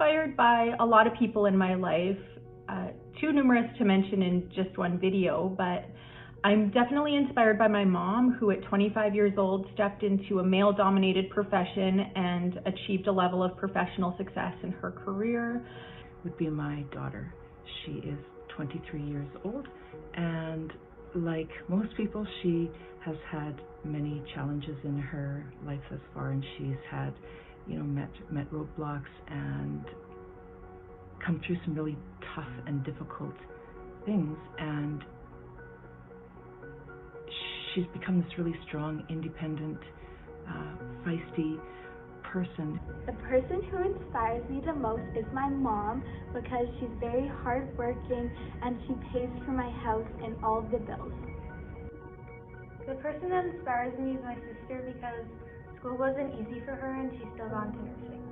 inspired by a lot of people in my life, too numerous to mention in just one video, but I'm definitely inspired by my mom, who at 25 years old stepped into a male-dominated profession and achieved a level of professional success in her career. Would be my daughter. She is 23 years old, and like most people, she has had many challenges in her life thus far, and she's had, met roadblocks and come through some really tough and difficult things, and she's become this really strong, independent, feisty person. The person who inspires me the most is my mom, because she's very hardworking and she pays for my house and all of the bills. The person that inspires me is my sister, because school wasn't easy for her and she's still gone to nursing.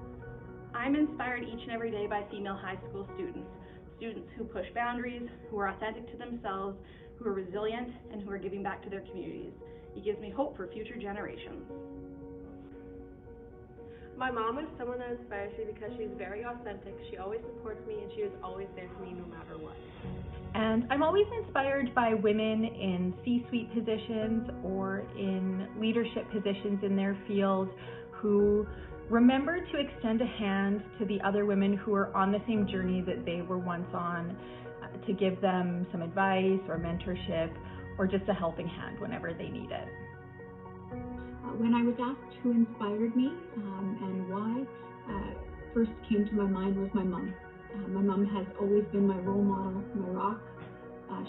I'm inspired each and every day by female high school students who push boundaries, who are authentic to themselves, who are resilient, and who are giving back to their communities. It gives me hope for future generations. My mom is someone that inspires me because she's very authentic. She always supports me, and she is always there for me no matter what. And I'm always inspired by women in C-suite positions or in leadership positions in their field who remember to extend a hand to the other women who are on the same journey that they were once on, to give them some advice or mentorship or just a helping hand whenever they need it. When I was asked who inspired me and why, first came to my mind was my mom. My mom has always been my role model, my rock.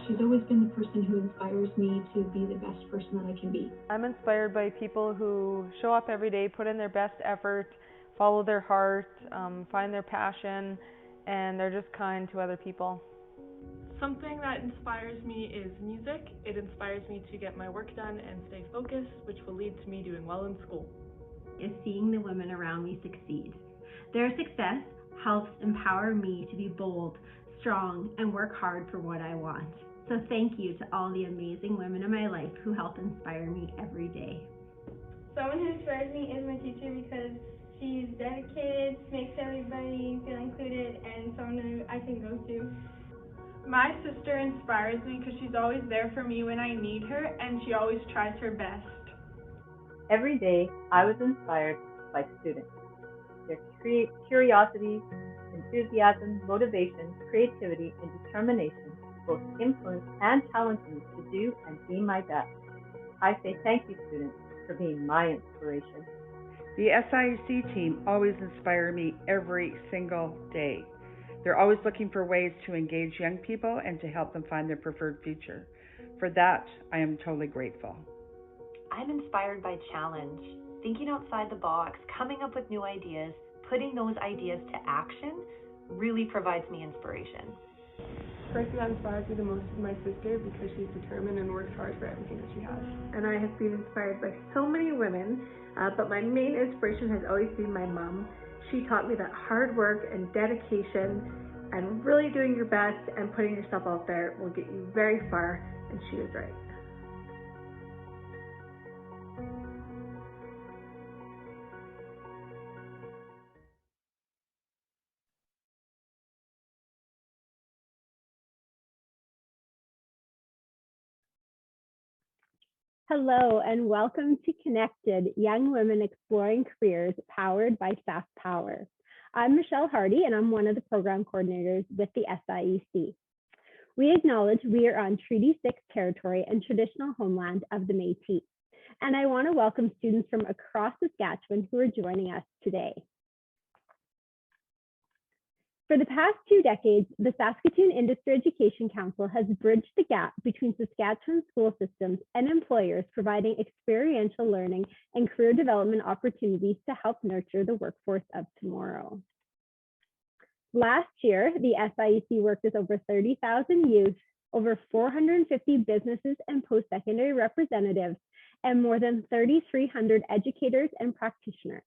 She's always been the person who inspires me to be the best person that I can be. I'm inspired by people who show up every day, put in their best effort, follow their heart, find their passion, and they're just kind to other people. Something that inspires me is music. It inspires me to get my work done and stay focused, which will lead to me doing well in school. Is seeing the women around me succeed. Their success helps empower me to be bold, strong, and work hard for what I want. So thank you to all the amazing women in my life who help inspire me every day. Someone who inspires me is my teacher, because she's dedicated, makes everybody feel included, and someone who I can go to. My sister inspires me because she's always there for me when I need her, and she always tries her best. Every day, I was inspired by students. Their curiosity, enthusiasm, motivation, creativity, and determination both influence and challenge me to do and be my best. I say thank you, students, for being my inspiration. The SIEC team always inspire me every single day. They're always looking for ways to engage young people and to help them find their preferred future. For that, I am totally grateful. I'm inspired by challenge, thinking outside the box, coming up with new ideas, putting those ideas to action really provides me inspiration. The person that inspires me the most is my sister, because she's determined and works hard for everything that she has. And I have been inspired by so many women, but my main inspiration has always been my mom. She taught me that hard work and dedication and really doing your best and putting yourself out there will get you very far, and she was right. Hello and welcome to Connected, Young Women Exploring Careers, powered by Sask Power. I'm Michelle Hardy, and I'm one of the program coordinators with the SIEC. We acknowledge we are on Treaty 6 territory and traditional homeland of the Métis. And I want to welcome students from across Saskatchewan who are joining us today. For the past 2 decades, the Saskatoon Industry Education Council has bridged the gap between Saskatchewan school systems and employers, providing experiential learning and career development opportunities to help nurture the workforce of tomorrow. Last year, the SIEC worked with over 30,000 youth, over 450 businesses and post-secondary representatives, and more than 3,300 educators and practitioners.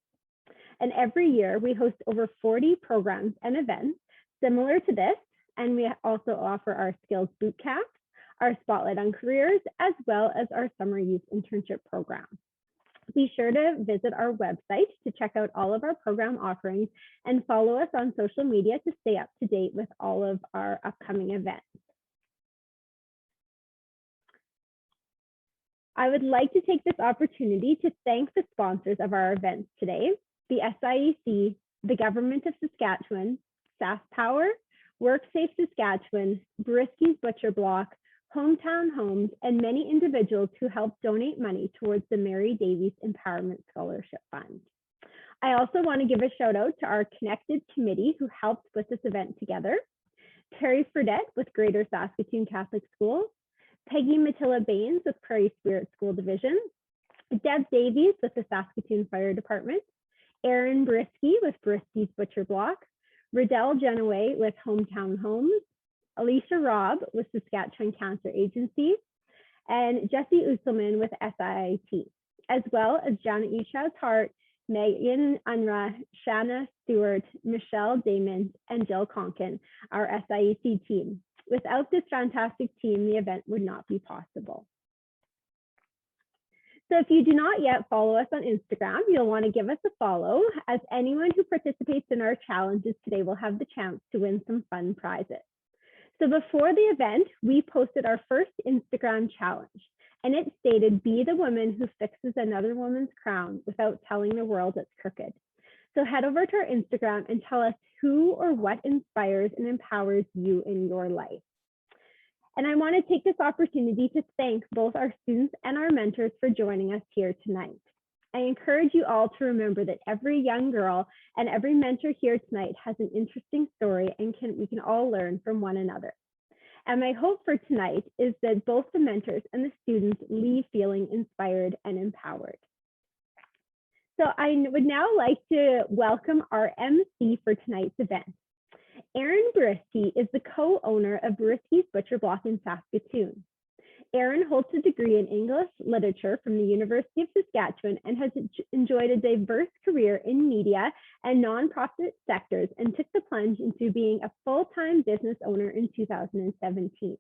And every year we host over 40 programs and events similar to this. And we also offer our skills boot camps, our spotlight on careers, as well as our summer youth internship program. Be sure to visit our website to check out all of our program offerings and follow us on social media to stay up to date with all of our upcoming events. I would like to take this opportunity to thank the sponsors of our events today, the SIEC, the Government of Saskatchewan, SaskPower, WorkSafe Saskatchewan, Briske's Butcher Block, Hometown Homes, and many individuals who helped donate money towards the Mary Davies Empowerment Scholarship Fund. I also want to give a shout out to our Connected Committee who helped put this event together, Terry Fredette with Greater Saskatoon Catholic Schools, Peggy Mattila Baines with Prairie Spirit School Division, Deb Davies with the Saskatoon Fire Department, Erin Briske with Briske's Butcher Block, Riddell Genoway with Hometown Homes, Alicia Robb with Saskatchewan Cancer Agency, and Jesse Usselman with SIIT, as well as Janet Uchow-Tart, Megan Unruh, Shanna Stewart, Michelle Damon, and Jill Conkin, our SIEC team. Without this fantastic team, the event would not be possible. So if you do not yet follow us on Instagram, you'll want to give us a follow, as anyone who participates in our challenges today will have the chance to win some fun prizes. So before the event, we posted our first Instagram challenge, and it stated, "Be the woman who fixes another woman's crown without telling the world it's crooked." So head over to our Instagram and tell us who or what inspires and empowers you in your life. And I want to take this opportunity to thank both our students and our mentors for joining us here tonight. I encourage you all to remember that every young girl and every mentor here tonight has an interesting story, and we can all learn from one another. And my hope for tonight is that both the mentors and the students leave feeling inspired and empowered. So I would now like to welcome our MC for tonight's event. Erin Briske is the co-owner of Briske's Butcher Block in Saskatoon. Erin holds a degree in English literature from the University of Saskatchewan and has enjoyed a diverse career in media and nonprofit sectors, and took the plunge into being a full-time business owner in 2017.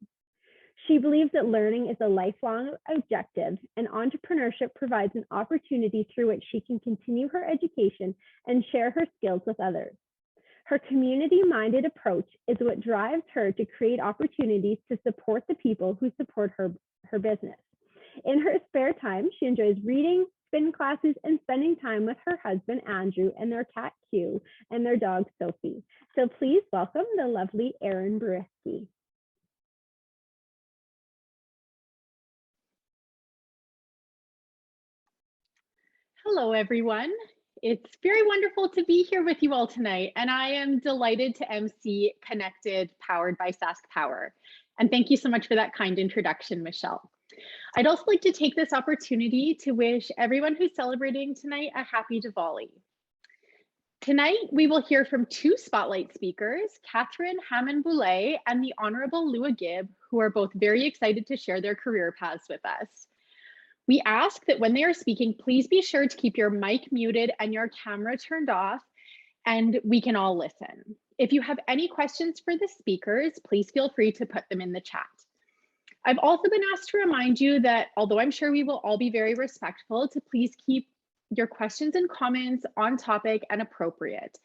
She believes that learning is a lifelong objective, and entrepreneurship provides an opportunity through which she can continue her education and share her skills with others. Her community-minded approach is what drives her to create opportunities to support the people who support her business. In her spare time, she enjoys reading, spin classes, and spending time with her husband, Andrew, and their cat, Q, and their dog, Sophie. So please welcome the lovely Erin Briske. Hello, everyone. It's very wonderful to be here with you all tonight, and I am delighted to MC Connected, powered by SaskPower. And thank you so much for that kind introduction, Michelle. I'd also like to take this opportunity to wish everyone who's celebrating tonight a happy Diwali. Tonight, we will hear from two spotlight speakers, Katherine Hamon-Boulay and the Honourable Lua Gibb, who are both very excited to share their career paths with us. We ask that when they are speaking, please be sure to keep your mic muted and your camera turned off, and we can all listen. If you have any questions for the speakers, please feel free to put them in the chat. I've also been asked to remind you that although I'm sure we will all be very respectful, to please keep your questions and comments on topic and appropriate.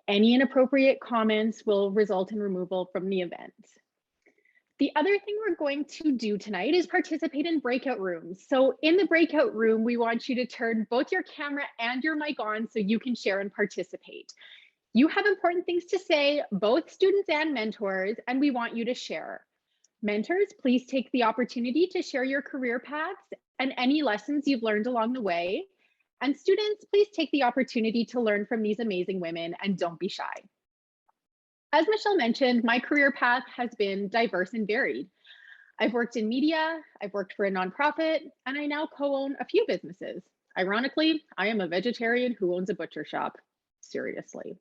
Any inappropriate comments will result in removal from the event. The other thing we're going to do tonight is participate in breakout rooms. So in the breakout room, we want you to turn both your camera and your mic on so you can share and participate. You have important things to say, both students and mentors, and we want you to share. Mentors, please take the opportunity to share your career paths and any lessons you've learned along the way. And students, please take the opportunity to learn from these amazing women and don't be shy. As Michelle mentioned, my career path has been diverse and varied. I've worked in media, I've worked for a nonprofit, and I now co-own a few businesses. Ironically, I am a vegetarian who owns a butcher shop. Seriously.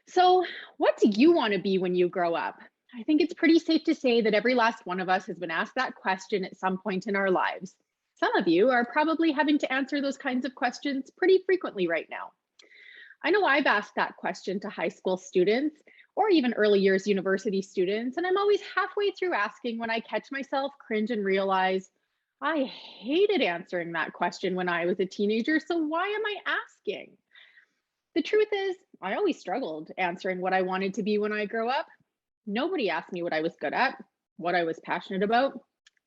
So what do you want to be when you grow up? I think it's pretty safe to say that every last one of us has been asked that question at some point in our lives. Some of you are probably having to answer those kinds of questions pretty frequently right now. I know I've asked that question to high school students, or even early years university students, and I'm always halfway through asking when I catch myself cringe and realize, I hated answering that question when I was a teenager, so why am I asking? The truth is, I always struggled answering what I wanted to be when I grow up. Nobody asked me what I was good at, what I was passionate about,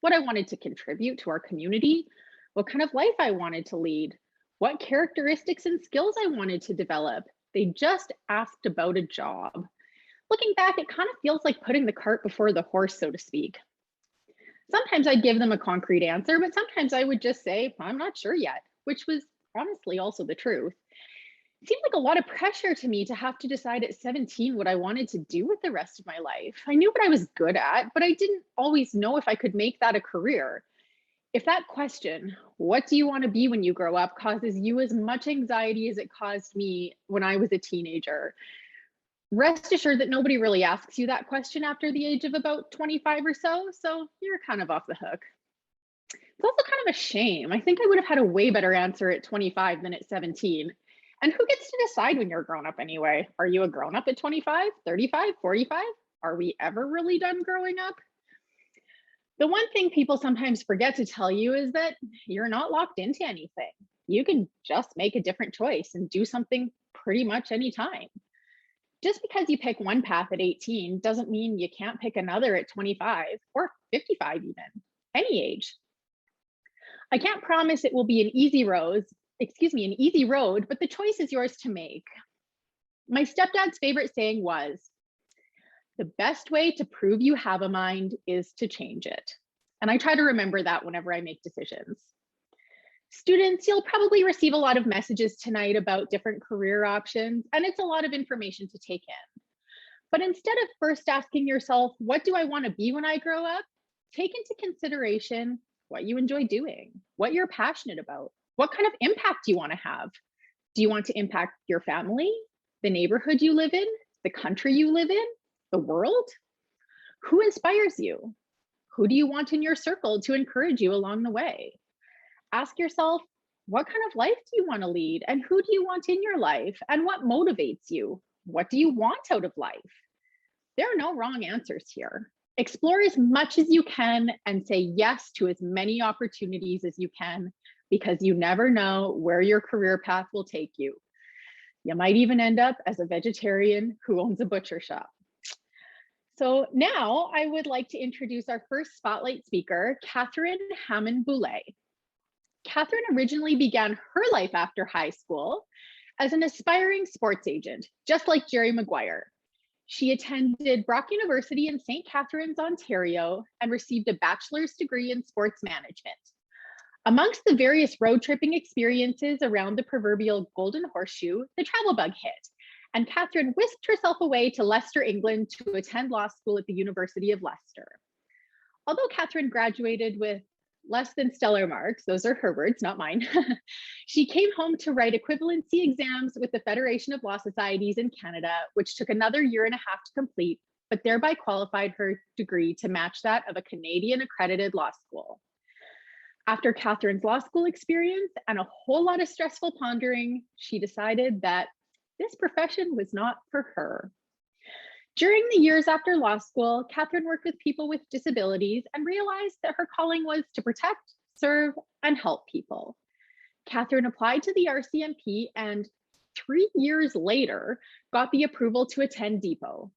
what I wanted to contribute to our community, what kind of life I wanted to lead, what characteristics and skills I wanted to develop. They just asked about a job. Looking back, it kind of feels like putting the cart before the horse, so to speak. Sometimes I'd give them a concrete answer, but sometimes I would just say, I'm not sure yet, which was honestly also the truth. It seemed like a lot of pressure to me to have to decide at 17 what I wanted to do with the rest of my life. I knew what I was good at, but I didn't always know if I could make that a career. If that question, what do you want to be when you grow up, causes you as much anxiety as it caused me when I was a teenager, rest assured that nobody really asks you that question after the age of about 25 or so you're kind of off the hook. It's also kind of a shame. I think I would have had a way better answer at 25 than at 17. And who gets to decide when you're grown up anyway? Are you a grown up at 25, 35, 45? Are we ever really done growing up? The one thing people sometimes forget to tell you is that you're not locked into anything. You can just make a different choice and do something pretty much anytime. Just because you pick one path at 18 doesn't mean you can't pick another at 25 or 55 even, any age. I can't promise it will be an easy road, but the choice is yours to make. My stepdad's favorite saying was, the best way to prove you have a mind is to change it. And I try to remember that whenever I make decisions. Students, you'll probably receive a lot of messages tonight about different career options, and it's a lot of information to take in. But instead of first asking yourself, what do I want to be when I grow up? Take into consideration what you enjoy doing, what you're passionate about, what kind of impact you want to have. Do you want to impact your family, the neighborhood you live in, the country you live in, the world? Who inspires you? Who do you want in your circle to encourage you along the way? Ask yourself, what kind of life do you want to lead? And who do you want in your life? And what motivates you? What do you want out of life? There are no wrong answers here. Explore as much as you can and say yes to as many opportunities as you can, because you never know where your career path will take you. You might even end up as a vegetarian who owns a butcher shop. So now I would like to introduce our first spotlight speaker, Katherine Hamon-Boulay. Katherine originally began her life after high school as an aspiring sports agent, just like Jerry Maguire. She attended Brock University in St. Catharines, Ontario, and received a bachelor's degree in sports management. Amongst the various road tripping experiences around the proverbial golden horseshoe, the travel bug hit, and Katherine whisked herself away to Leicester, England to attend law school at the University of Leicester. Although Katherine graduated with less than stellar marks, those are her words, not mine, she came home to write equivalency exams with the Federation of Law Societies in Canada, which took another year and a half to complete, but thereby qualified her degree to match that of a Canadian accredited law school. After Katherine's law school experience and a whole lot of stressful pondering, she decided that this profession was not for her. During the years after law school, Katherine worked with people with disabilities and realized that her calling was to protect, serve, and help people. Katherine applied to the RCMP and 3 years later got the approval to attend Depot.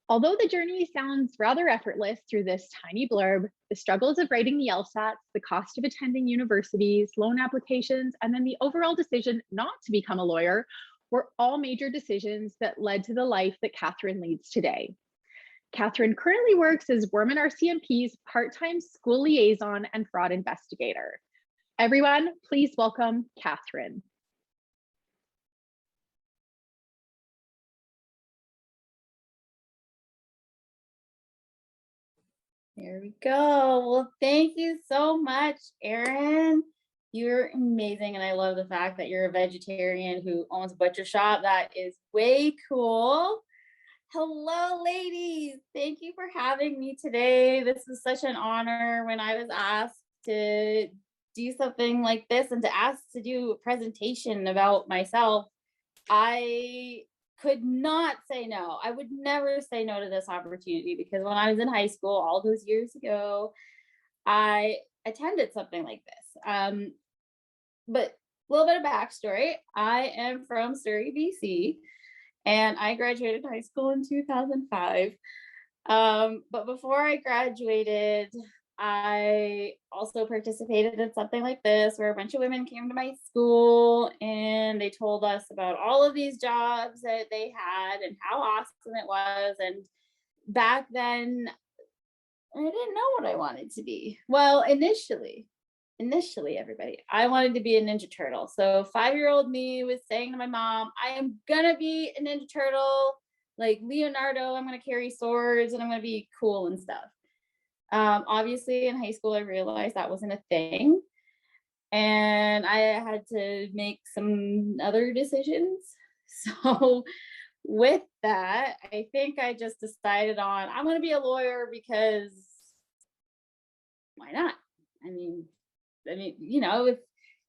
Although the journey sounds rather effortless through this tiny blurb, the struggles of writing the LSATs, the cost of attending universities, loan applications, and then the overall decision not to become a lawyer were all major decisions that led to the life that Katherine leads today. Katherine currently works as Worman RCMP's part-time school liaison and fraud investigator. Everyone, please welcome Katherine. There we go. Well, thank you so much, Erin. You're amazing, and I love the fact that you're a vegetarian who owns a butcher shop. That is way cool. Hello, ladies. Thank you for having me today. This is such an honor when I was asked to do something like this and to ask to do a presentation about myself. I could not say no. I would never say no to this opportunity, because when I was in high school all those years ago, I attended something like this. But a little bit of backstory. I am from Surrey, BC, and I graduated high school in 2005. But before I graduated, I also participated in something like this where a bunch of women came to my school and they told us about all of these jobs that they had and how awesome it was. And back then, I didn't know what I wanted to be. Well, initially, everybody, I wanted to be a Ninja Turtle. So 5-year-old me was saying to my mom, I am gonna be a Ninja Turtle, like Leonardo. I'm gonna carry swords and I'm gonna be cool and stuff. Obviously in high school, I realized that wasn't a thing. And I had to make some other decisions. So with that, I think I just decided on, I'm going to be a lawyer because why not? I mean, you know, if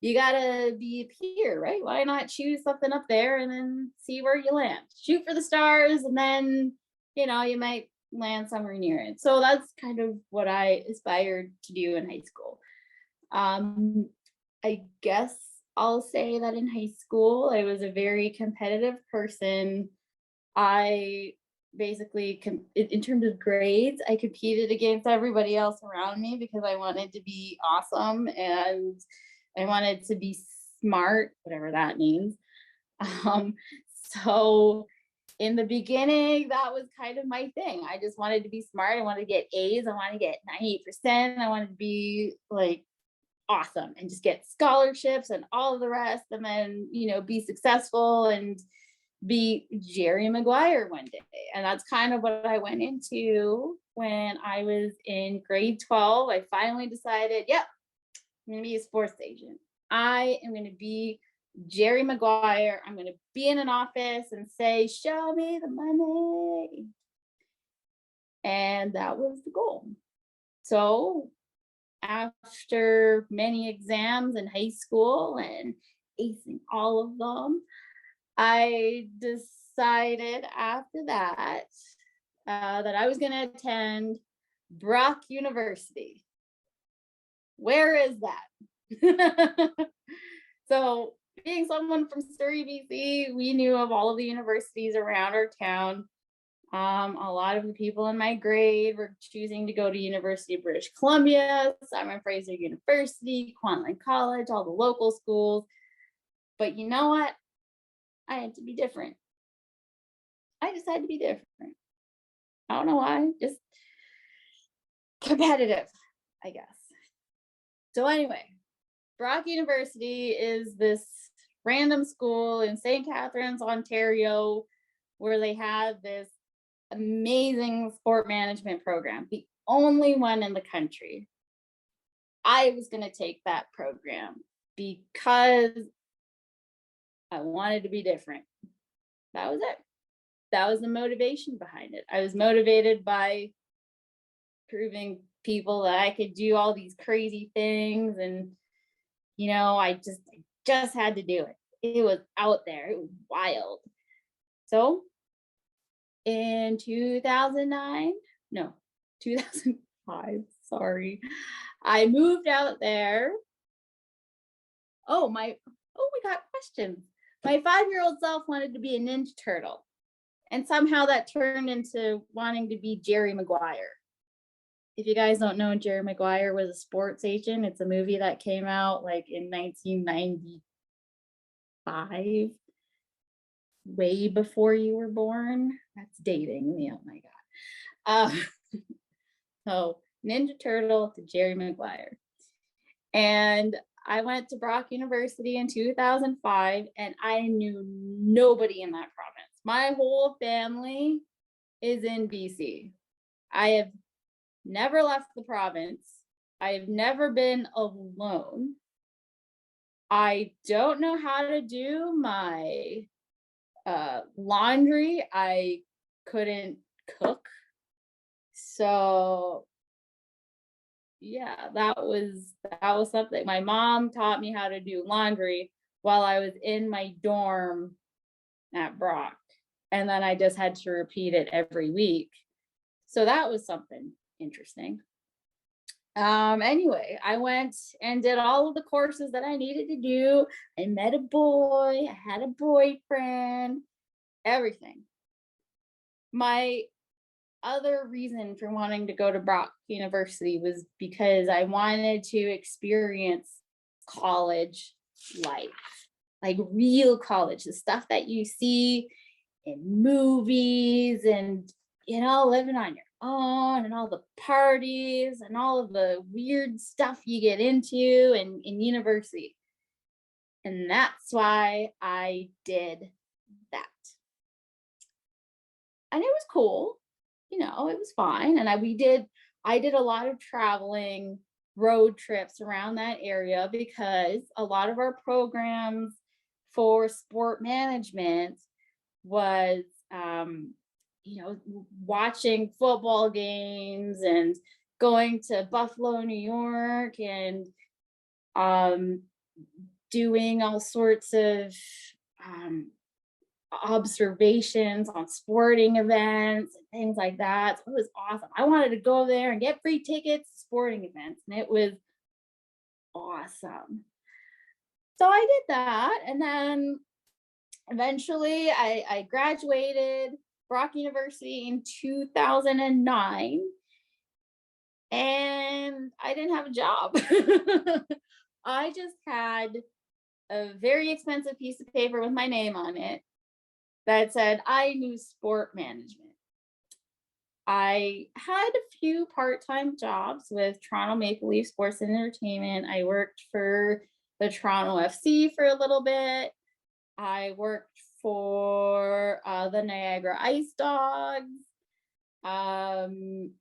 you got to be a peer, right? Why not choose something up there and then see where you land? Shoot for the stars and then, you know, you might land somewhere near it. So that's kind of what I aspired to do in high school. I guess I'll say that in high school, I was a very competitive person. I basically, in terms of grades, I competed against everybody else around me because I wanted to be awesome and I wanted to be smart, whatever that means. So in the beginning, that was kind of my thing. I just wanted to be smart. I wanted to get A's. I wanted to get 98%. I wanted to be like awesome and just get scholarships and all of the rest. And then, you know, be successful and be Jerry Maguire one day. And that's kind of what I went into when I was in grade 12. I finally decided, yep, I'm going to be a sports agent. I am going to be Jerry Maguire. I'm going to be in an office and say, show me the money. And that was the goal. So after many exams in high school and acing all of them, I decided after that that I was going to attend Brock University. Where is that? So being someone from Surrey, BC, we knew of all of the universities around our town. A lot of the people in my grade were choosing to go to University of British Columbia, Simon Fraser University, Kwantlen College, all the local schools. But you know what? I had to be different. I just had to be different. I don't know why, just competitive, I guess. So anyway, Brock University is this random school in St. Catharines, Ontario, where they had this amazing sport management program, the only one in the country. I was going to take that program because I wanted to be different. That was it. That was the motivation behind it. I was motivated by proving people that I could do all these crazy things, and you know, I just had to do it. It was out there. It was wild. So in 2005, sorry, I moved out there. We got questions. My 5-year-old self wanted to be a Ninja Turtle, and somehow that turned into wanting to be Jerry Maguire. If you guys don't know, Jerry Maguire was a sports agent. It's a movie that came out like in 1995, way before you were born. That's dating me. Oh my God. So Ninja Turtle to Jerry Maguire. And I went to Brock University in 2005 and I knew nobody in that province. My whole family is in BC. I have never left the province. I have never been alone. I don't know how to do my laundry. I couldn't cook. So yeah, that was something. My mom taught me how to do laundry while I was in my dorm at Brock. And then I just had to repeat it every week. So that was something interesting. Anyway, I went and did all of the courses that I needed to do. I met a boy, I had a boyfriend, everything. My other reason for wanting to go to Brock University was because I wanted to experience college life, like real college, the stuff that you see in movies and, living on your own and all the parties and all of the weird stuff you get into in university. And that's why I did that. And it was cool. It was fine. And I did a lot of traveling, road trips around that area because a lot of our programs for sport management was, watching football games and going to Buffalo, New York, and doing all sorts of observations on sporting events and things like that. So it was awesome. I wanted to go there and get free tickets to sporting events, and it was awesome. So I did that, and then eventually I graduated Brock University in 2009, and I didn't have a job. I just had a very expensive piece of paper with my name on it that said I knew sport management. I had a few part-time jobs with Toronto Maple Leaf Sports and Entertainment. I worked for the Toronto FC for a little bit. I worked for the Niagara Ice Dogs. And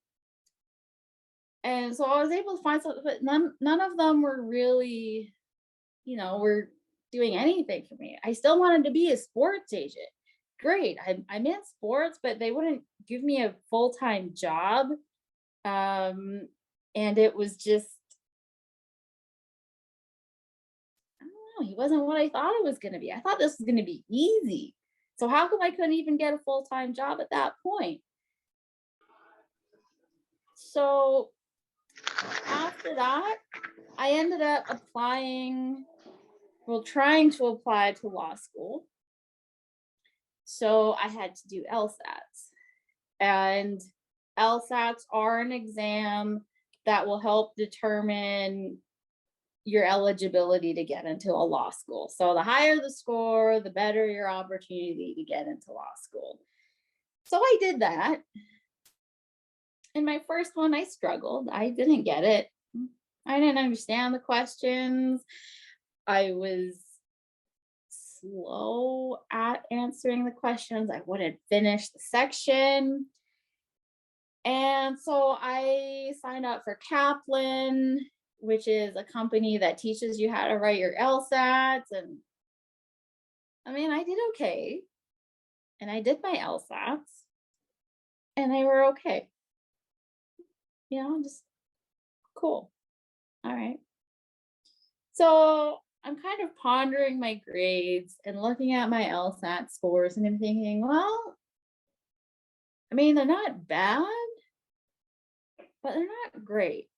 so I was able to find something, but none of them were really, were doing anything for me. I still wanted to be a sports agent. Great. I'm in sports, but they wouldn't give me a full-time job. And it was just, I don't know, he wasn't what I thought it was going to be. I thought this was going to be easy. So how come I couldn't even get a full-time job at that point? So after that, I ended up trying to apply to law school. So I had to do LSATs. And LSATs are an exam that will help determine your eligibility to get into a law school. So the higher the score, the better your opportunity to get into law school. So I did that. In my first one, I struggled. I didn't get it. I didn't understand the questions. I was slow at answering the questions. I wouldn't finish the section. And so I signed up for Kaplan, which is a company that teaches you how to write your LSATs. And I did okay. And I did my LSATs, and they were okay. Just cool. All right. So I'm kind of pondering my grades and looking at my LSAT scores, and I'm thinking, well, they're not bad, but they're not great.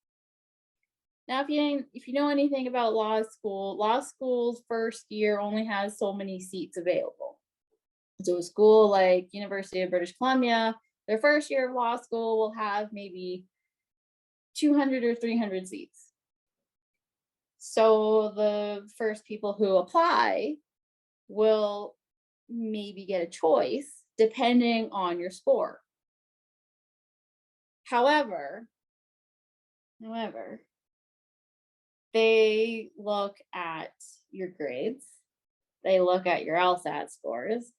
Now, if you know anything about law school's first year only has so many seats available. So a school like University of British Columbia, their first year of law school will have maybe 200 or 300 seats. So the first people who apply will maybe get a choice depending on your score. However, they look at your grades, they look at your LSAT scores,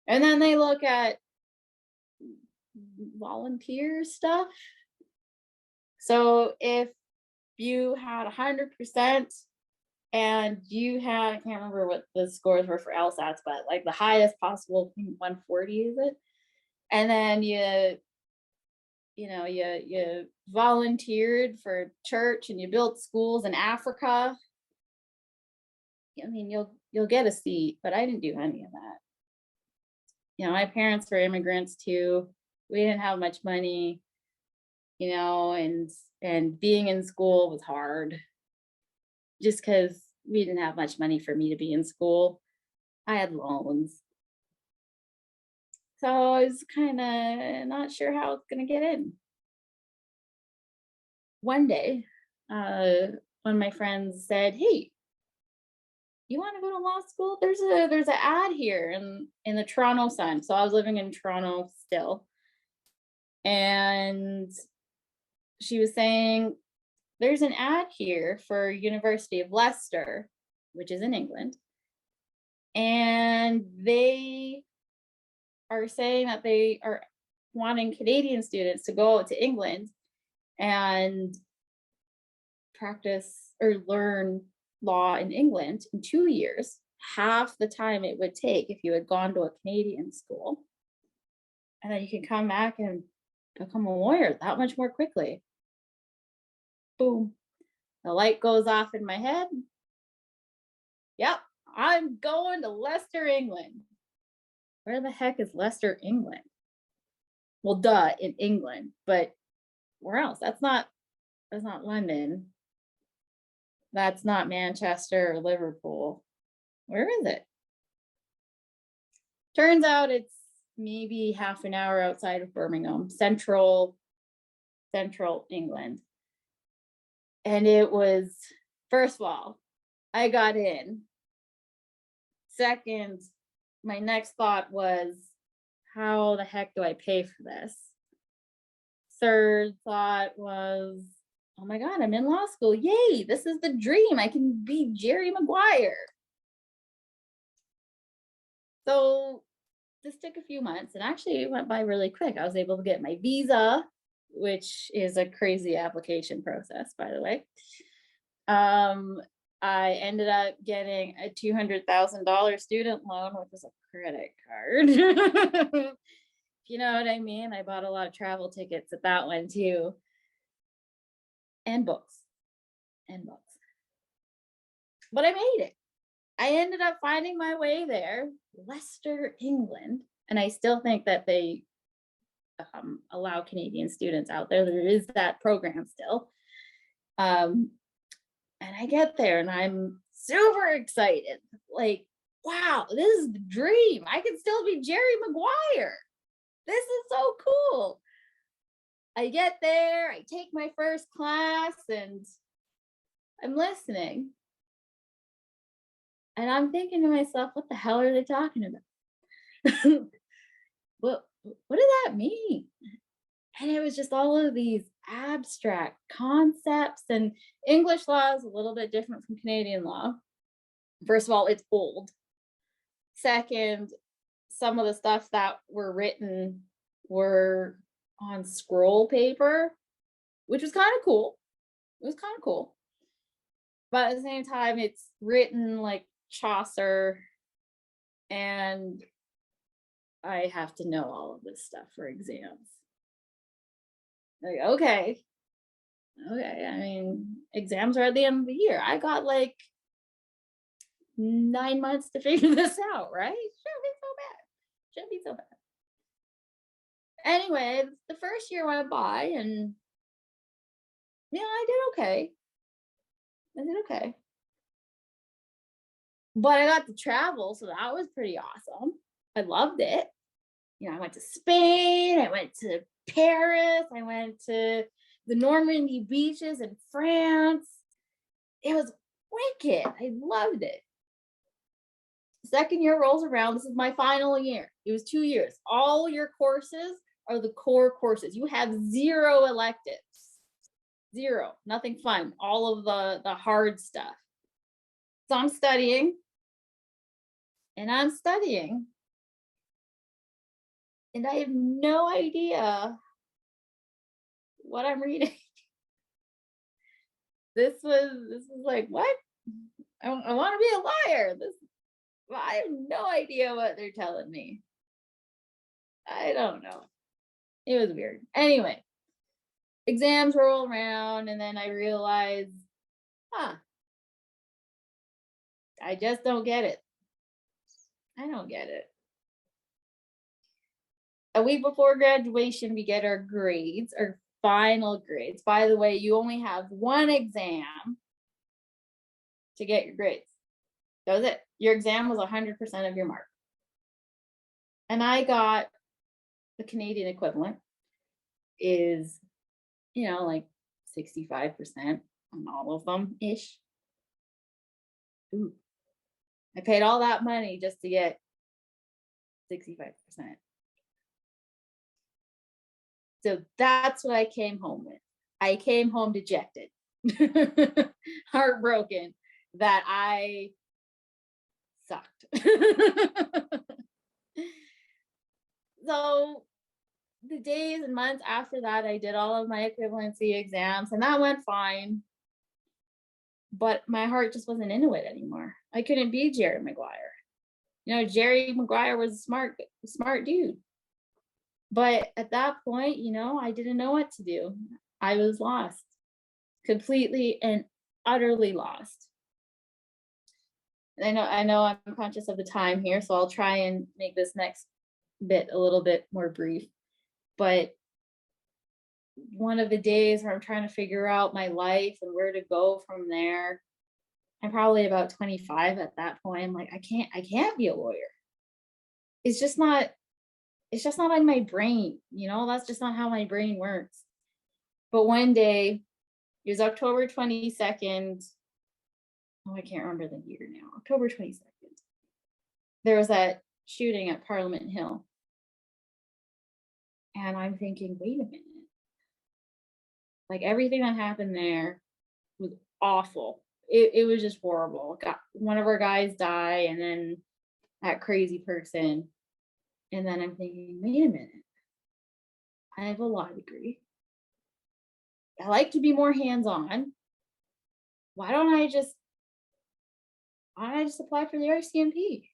and then they look at volunteer stuff. So if you had 100% and you had, I can't remember what the scores were for LSATs, but like the highest possible, 140 is it? And then you volunteered for church and you built schools in Africa. You'll get a seat, but I didn't do any of that. My parents were immigrants too. We didn't have much money. you know, and being in school was hard just because we didn't have much money for me to be in school. I had loans. So I was kind of not sure how I was going to get in. One day, one of my friends said, "Hey, you want to go to law school? There's an ad here in the Toronto Sun." So I was living in Toronto still. And she was saying, "There's an ad here for University of Leicester," which is in England. And they are saying that they are wanting Canadian students to go to England and practice or learn law in England in 2 years, half the time it would take if you had gone to a Canadian school. And then you can come back and become a lawyer that much more quickly. Boom. The light goes off in my head. Yep, I'm going to Leicester, England. Where the heck is Leicester, England? Well, duh, in England, but where else? That's not London. That's not Manchester or Liverpool. Where is it? Turns out it's maybe half an hour outside of Birmingham, central England. And it was, first of all, I got in. Second, my next thought was, how the heck do I pay for this? Third thought was, oh my God, I'm in law school. Yay, this is the dream. I can be Jerry Maguire. So this took a few months, and actually it went by really quick. I was able to get my visa, which is a crazy application process, by the way. I ended up getting a $200,000 student loan, which was a credit card. You know what I mean? I bought a lot of travel tickets at that one too. And books. But I made it. I ended up finding my way there, Leicester, England. And I still think that they allow Canadian students out there. There is that program still. And I get there and I'm super excited. Like, wow, this is the dream. I can still be Jerry Maguire. This is so cool. I get there, I take my first class, and I'm listening. And I'm thinking to myself, what the hell are they talking about? What does that mean? And it was just all of these abstract concepts, and English law is a little bit different from Canadian law. First of all, it's old. Second, some of the stuff that were written were on scroll paper, which was kind of cool. It was kind of cool. But at the same time, it's written like Chaucer, and I have to know all of this stuff for exams. Like, okay. I mean, exams are at the end of the year. I got like 9 months to figure this out, right? Shouldn't be so bad. Anyway, the first year went by, and I did okay. But I got to travel, so that was pretty awesome. I loved it. I went to Spain, I went to Paris, I went to the Normandy beaches in France. It was wicked. I loved it. Second year rolls around. This is my final year. It was 2 years. All your courses are the core courses. You have 0 electives. 0. Nothing fun. All of the hard stuff. So I'm studying. And I have no idea what I'm reading. This was like, what? I want to be a liar. I have no idea what they're telling me. I don't know. It was weird. Anyway, exams roll around, and then I realize, I just don't get it. I don't get it. A week before graduation, we get our grades, our final grades. By the way, you only have one exam to get your grades. That was it. Your exam was 100% of your mark. And I got the Canadian equivalent is, like 65% on all of them ish. Ooh. I paid all that money just to get 65%. So that's what I came home with. I came home dejected, heartbroken that I sucked. So the days and months after that, I did all of my equivalency exams, and that went fine. But my heart just wasn't into it anymore. I couldn't be Jerry Maguire. Jerry Maguire was a smart dude. But at that point, I didn't know what to do. I was lost, completely and utterly lost. And I know I'm conscious of the time here, so I'll try and make this next bit a little bit more brief. But one of the days where I'm trying to figure out my life and where to go from there, I'm probably about 25 at that point. I'm like, I can't be a lawyer. It's just not in my brain, that's just not how my brain works. But one day, it was October 22nd. Oh, I can't remember the year now. October 22nd. There was that shooting at Parliament Hill. And I'm thinking, wait a minute. Like, everything that happened there was awful. It was just horrible. One of our guys died, and then that crazy person. And then I'm thinking, wait a minute. I have a law degree. I like to be more hands-on. Why don't I just apply for the RCMP?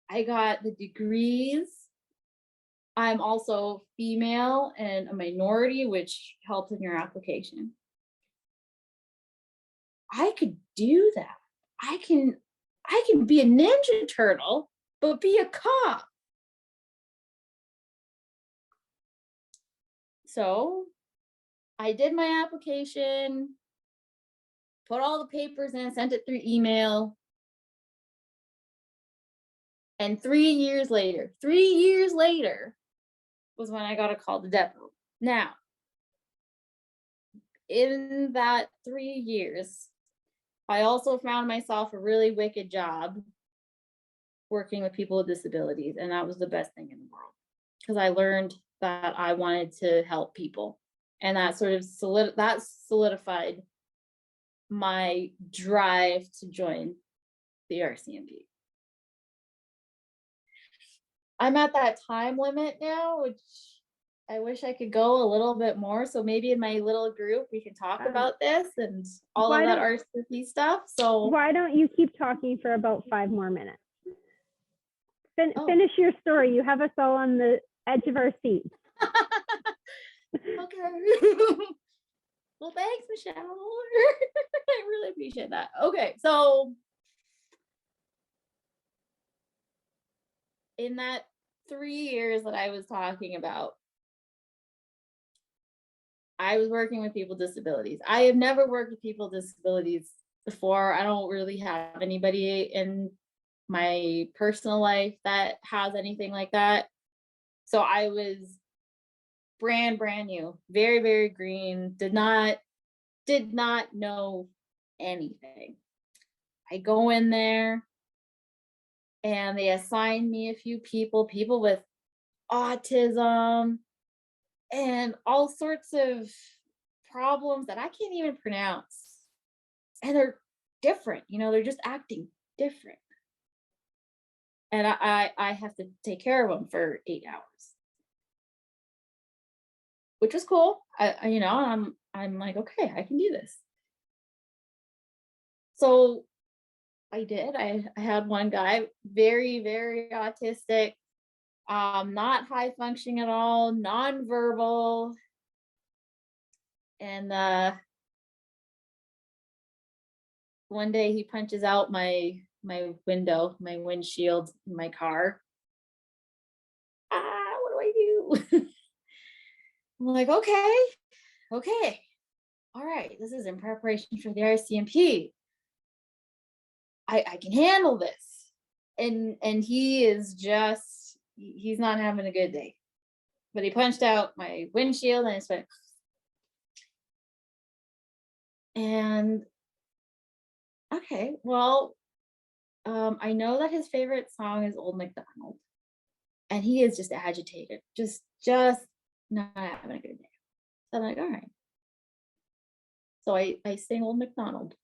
I got the degrees. I'm also female and a minority, which helps in your application. I could do that. I can be a Ninja Turtle, but be a cop. So I did my application, put all the papers in, sent it through email. And 3 years later was when I got a call to depot. Now, in that 3 years, I also found myself a really wicked job working with people with disabilities. And that was the best thing in the world, because I learned that I wanted to help people. And that sort of solidified my drive to join the RCMP. I'm at that time limit now, which I wish I could go a little bit more. So maybe in my little group, we can talk about this and all of that RCMP stuff. So why don't you keep talking for about 5 more minutes? Finish your story. You have us all on the edge of our seats. Okay. Well, thanks, Michelle. I really appreciate that. Okay, so in that 3 years that I was talking about, I was working with people with disabilities. I have never worked with people with disabilities before. I don't really have anybody in my personal life that has anything like that. So I was brand new, very, very green, did not know anything. I go in there and they assign me a few people with autism and all sorts of problems that I can't even pronounce. And they're different, they're just acting different. And I have to take care of them for 8 hours, which was cool. I'm like, okay, I can do this. So I did. I had one guy, very, very autistic, not high functioning at all, nonverbal. And one day he punches out my window, my windshield in my car. What do I do? I'm like, okay, all right, this is in preparation for the RCMP. I can handle this. And he is just, he's not having a good day. But he punched out my windshield and it went. And okay, well, I know that his favorite song is Old Macdonald. And he is just agitated, just not having a good day. So I'm like, all right. So I sing Old Macdonald.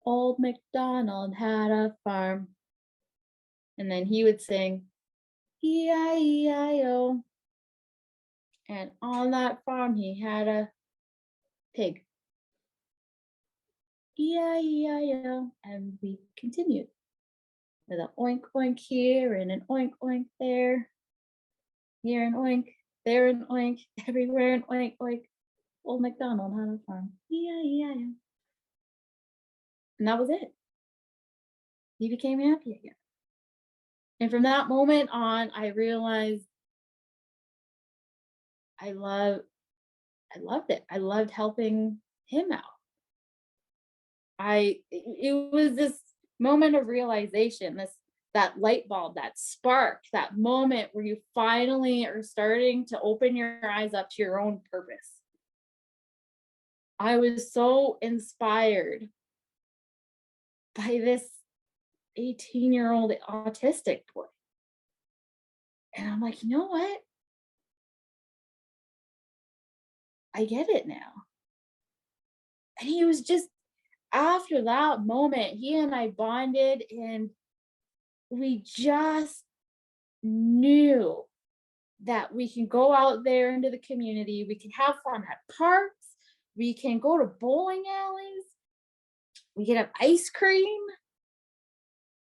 Old Macdonald had a farm. And then he would sing E-I-E-I-O. And on that farm he had a pig. E-I-E-I-O. And we continued with an oink oink here and an oink oink there. Here an oink, there an oink, everywhere an oink oink. Old Macdonald had a farm. E-I-E-I-O. And that was it. He became happy again. And from that moment on, I realized I loved it. I loved helping him out. It was this moment of realization, that light bulb, that spark, that moment where you finally are starting to open your eyes up to your own purpose. I was so inspired by this 18-year-old autistic boy. And I'm like, you know what? I get it now. And he was just, after that moment, he and I bonded and we just knew that we can go out there into the community, we can have fun at parks, we can go to bowling alleys, we can have ice cream,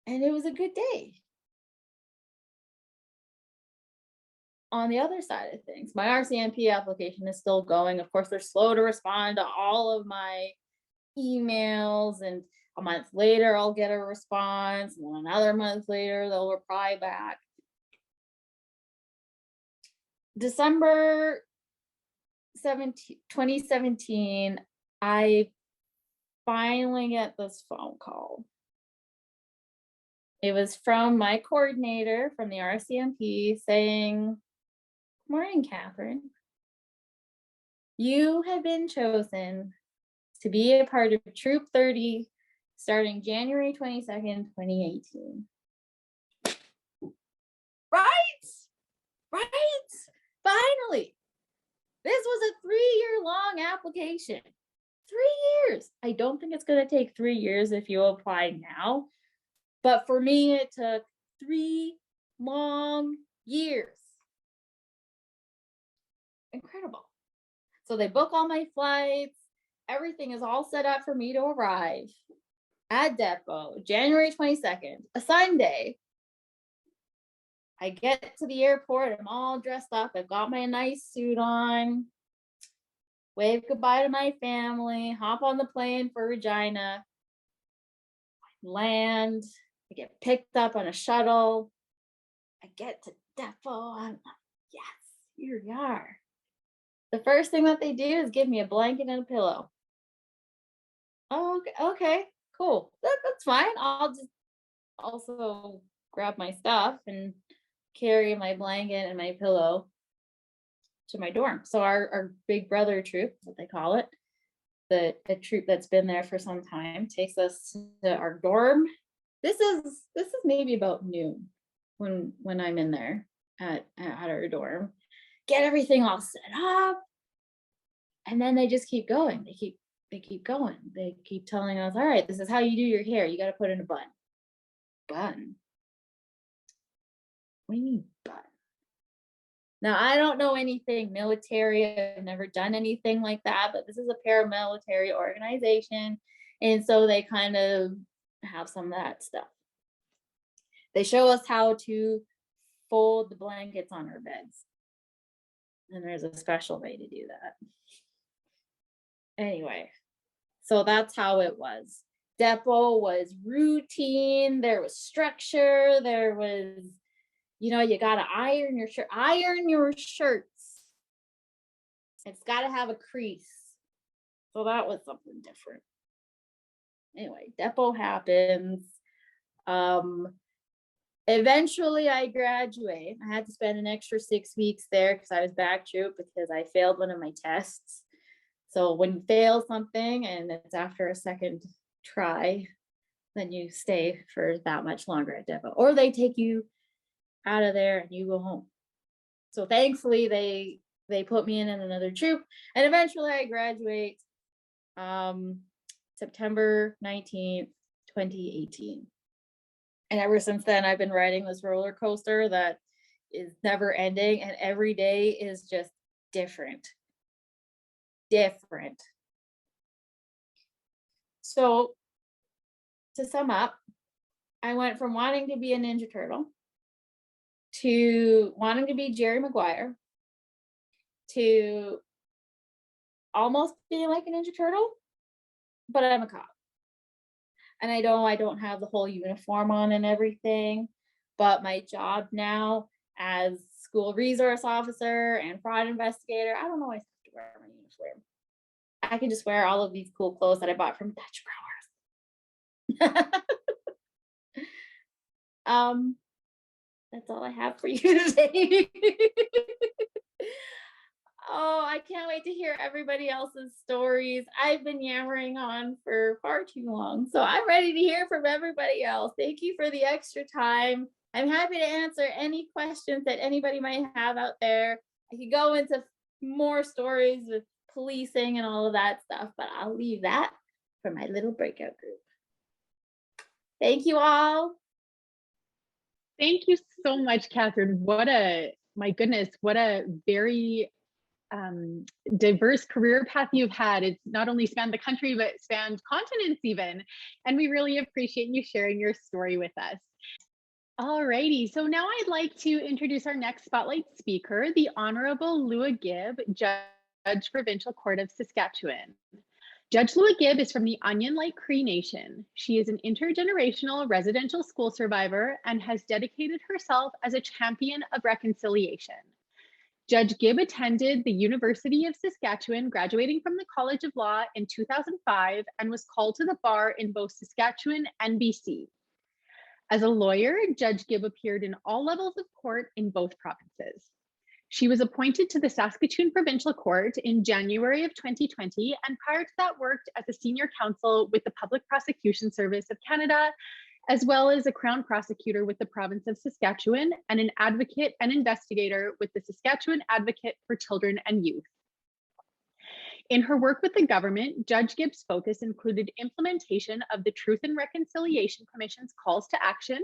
and it was a good day. On the other side of things, my RCMP application is still going. Of course, they're slow to respond to all of my emails, and a month later I'll get a response, and then another month later they'll reply back. December 2017, I finally get this phone call. It was from my coordinator from the RCMP saying, "Morning, Catherine. You have been chosen to be a part of Troop 30 starting January 22nd, 2018. Right? Finally. This was a 3-year-long application. 3 years. I don't think it's going to take 3 years if you apply now. But for me, it took 3 long years. Incredible. So they book all my flights. Everything is all set up for me to arrive at depot January 22nd, a Sunday. I get to the airport, I'm all dressed up, I've got my nice suit on, wave goodbye to my family, hop on the plane for Regina, land, I get picked up on a shuttle, I get to depot, I'm like, yes, here we are. The first thing that they do is give me a blanket and a pillow. Oh, okay, cool, that's fine. I'll just also grab my stuff and carry my blanket and my pillow to my dorm. So our big brother troop, what they call it, the troop that's been there for some time, takes us to our dorm. This is maybe about noon when I'm in there at our dorm. Get everything all set up, and then they just keep going. They keep going. They keep telling us, all right, this is how you do your hair. You got to put in a bun. Bun. What do you mean bun? Now, I don't know anything military. I've never done anything like that, but this is a paramilitary organization. And so they kind of have some of that stuff. They show us how to fold the blankets on our beds. And there's a special way to do that. Anyway, so that's how it was. Depot was routine. There was structure. There was, you got to iron your shirts It's got to have a crease. So that was something different. Anyway, depo happens. Eventually I graduate. I had to spend an extra 6 weeks there because I was back troop because I failed one of my tests. So when you fail something and it's after a second try, then you stay for that much longer at depo, or they take you out of there and you go home. So thankfully they put me in another troop, and eventually I graduate September 19th, 2018. And ever since then, I've been riding this roller coaster that is never ending, and every day is just different. So to sum up, I went from wanting to be a Ninja Turtle to wanting to be Jerry Maguire to almost being like a Ninja Turtle, but I'm a cop. And I know I don't have the whole uniform on and everything, but my job now as school resource officer and fraud investigator, I don't always have to wear my uniform. I can just wear all of these cool clothes that I bought from Dutch Growers. That's all I have for you today. Oh, I can't wait to hear everybody else's stories. I've been yammering on for far too long, so I'm ready to hear from everybody else. Thank you for the extra time. I'm happy to answer any questions that anybody might have out there. I could go into more stories with policing and all of that stuff, but I'll leave that for my little breakout group. Thank you all. Thank you so much, Catherine. My goodness, what a very diverse career path you've had. It's not only spanned the country, but spanned continents even. And we really appreciate you sharing your story with us. Alrighty, so now I'd like to introduce our next spotlight speaker, the Honourable Lua Gibb, Judge, Provincial Court of Saskatchewan. Judge Lua Gibb is from the Onion Lake Cree Nation. She is an intergenerational residential school survivor and has dedicated herself as a champion of reconciliation. Judge Gibb attended the University of Saskatchewan, graduating from the College of Law in 2005, and was called to the bar in both Saskatchewan and BC. As a lawyer, Judge Gibb appeared in all levels of court in both provinces. She was appointed to the Saskatoon Provincial Court in January of 2020, and prior to that worked as a senior counsel with the Public Prosecution Service of Canada, as well as a Crown prosecutor with the province of Saskatchewan and an advocate and investigator with the Saskatchewan Advocate for Children and Youth. In her work with the government, Judge Gibb's focus included implementation of the Truth and Reconciliation Commission's calls to action,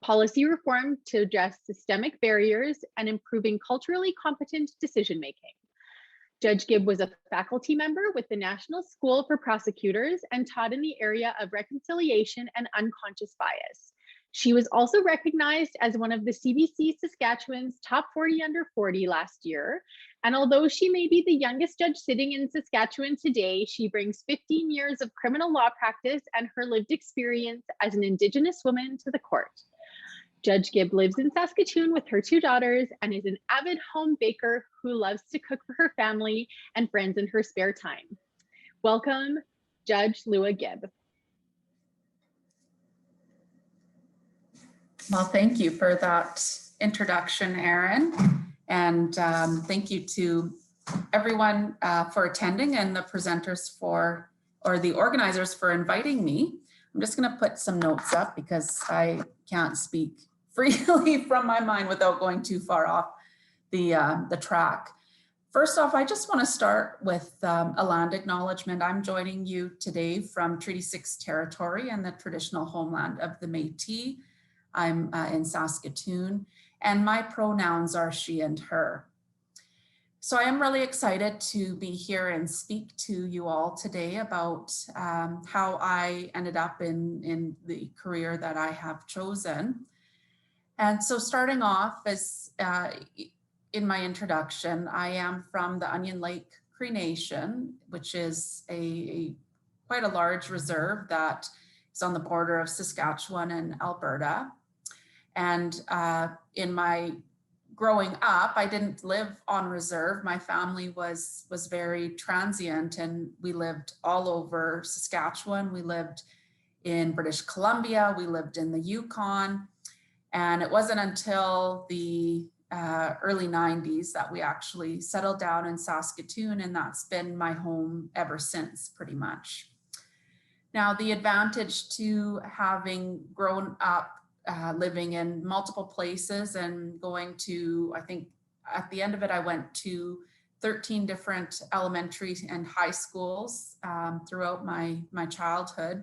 policy reform to address systemic barriers, and improving culturally competent decision-making. Judge Gibb was a faculty member with the National School for Prosecutors and taught in the area of reconciliation and unconscious bias. She was also recognized as one of the CBC Saskatchewan's top 40 under 40 last year. And although she may be the youngest judge sitting in Saskatchewan today, she brings 15 years of criminal law practice and her lived experience as an Indigenous woman to the court. Judge Gibb lives in Saskatoon with her 2 daughters and is an avid home baker who loves to cook for her family and friends in her spare time. Welcome, Judge Lua Gibb. Well, thank you for that introduction, Erin. And thank you to everyone for attending and the presenters or the organizers for inviting me. I'm just going to put some notes up because I can't speak freely from my mind without going too far off the track. First off, I just want to start with a land acknowledgement. I'm joining you today from Treaty 6 territory and the traditional homeland of the Métis. I'm in Saskatoon, and my pronouns are she and her. So I am really excited to be here and speak to you all today about how I ended up in the career that I have chosen. And so starting off as in my introduction, I am from the Onion Lake Cree Nation, which is quite a large reserve that is on the border of Saskatchewan and Alberta. And in my growing up, I didn't live on reserve. My family was very transient, and we lived all over Saskatchewan. We lived in British Columbia. We lived in the Yukon. And it wasn't until the early 90s that we actually settled down in Saskatoon, and that's been my home ever since, pretty much. Now, the advantage to having grown up living in multiple places and going to, I think at the end of it, I went to 13 different elementary and high schools throughout my childhood.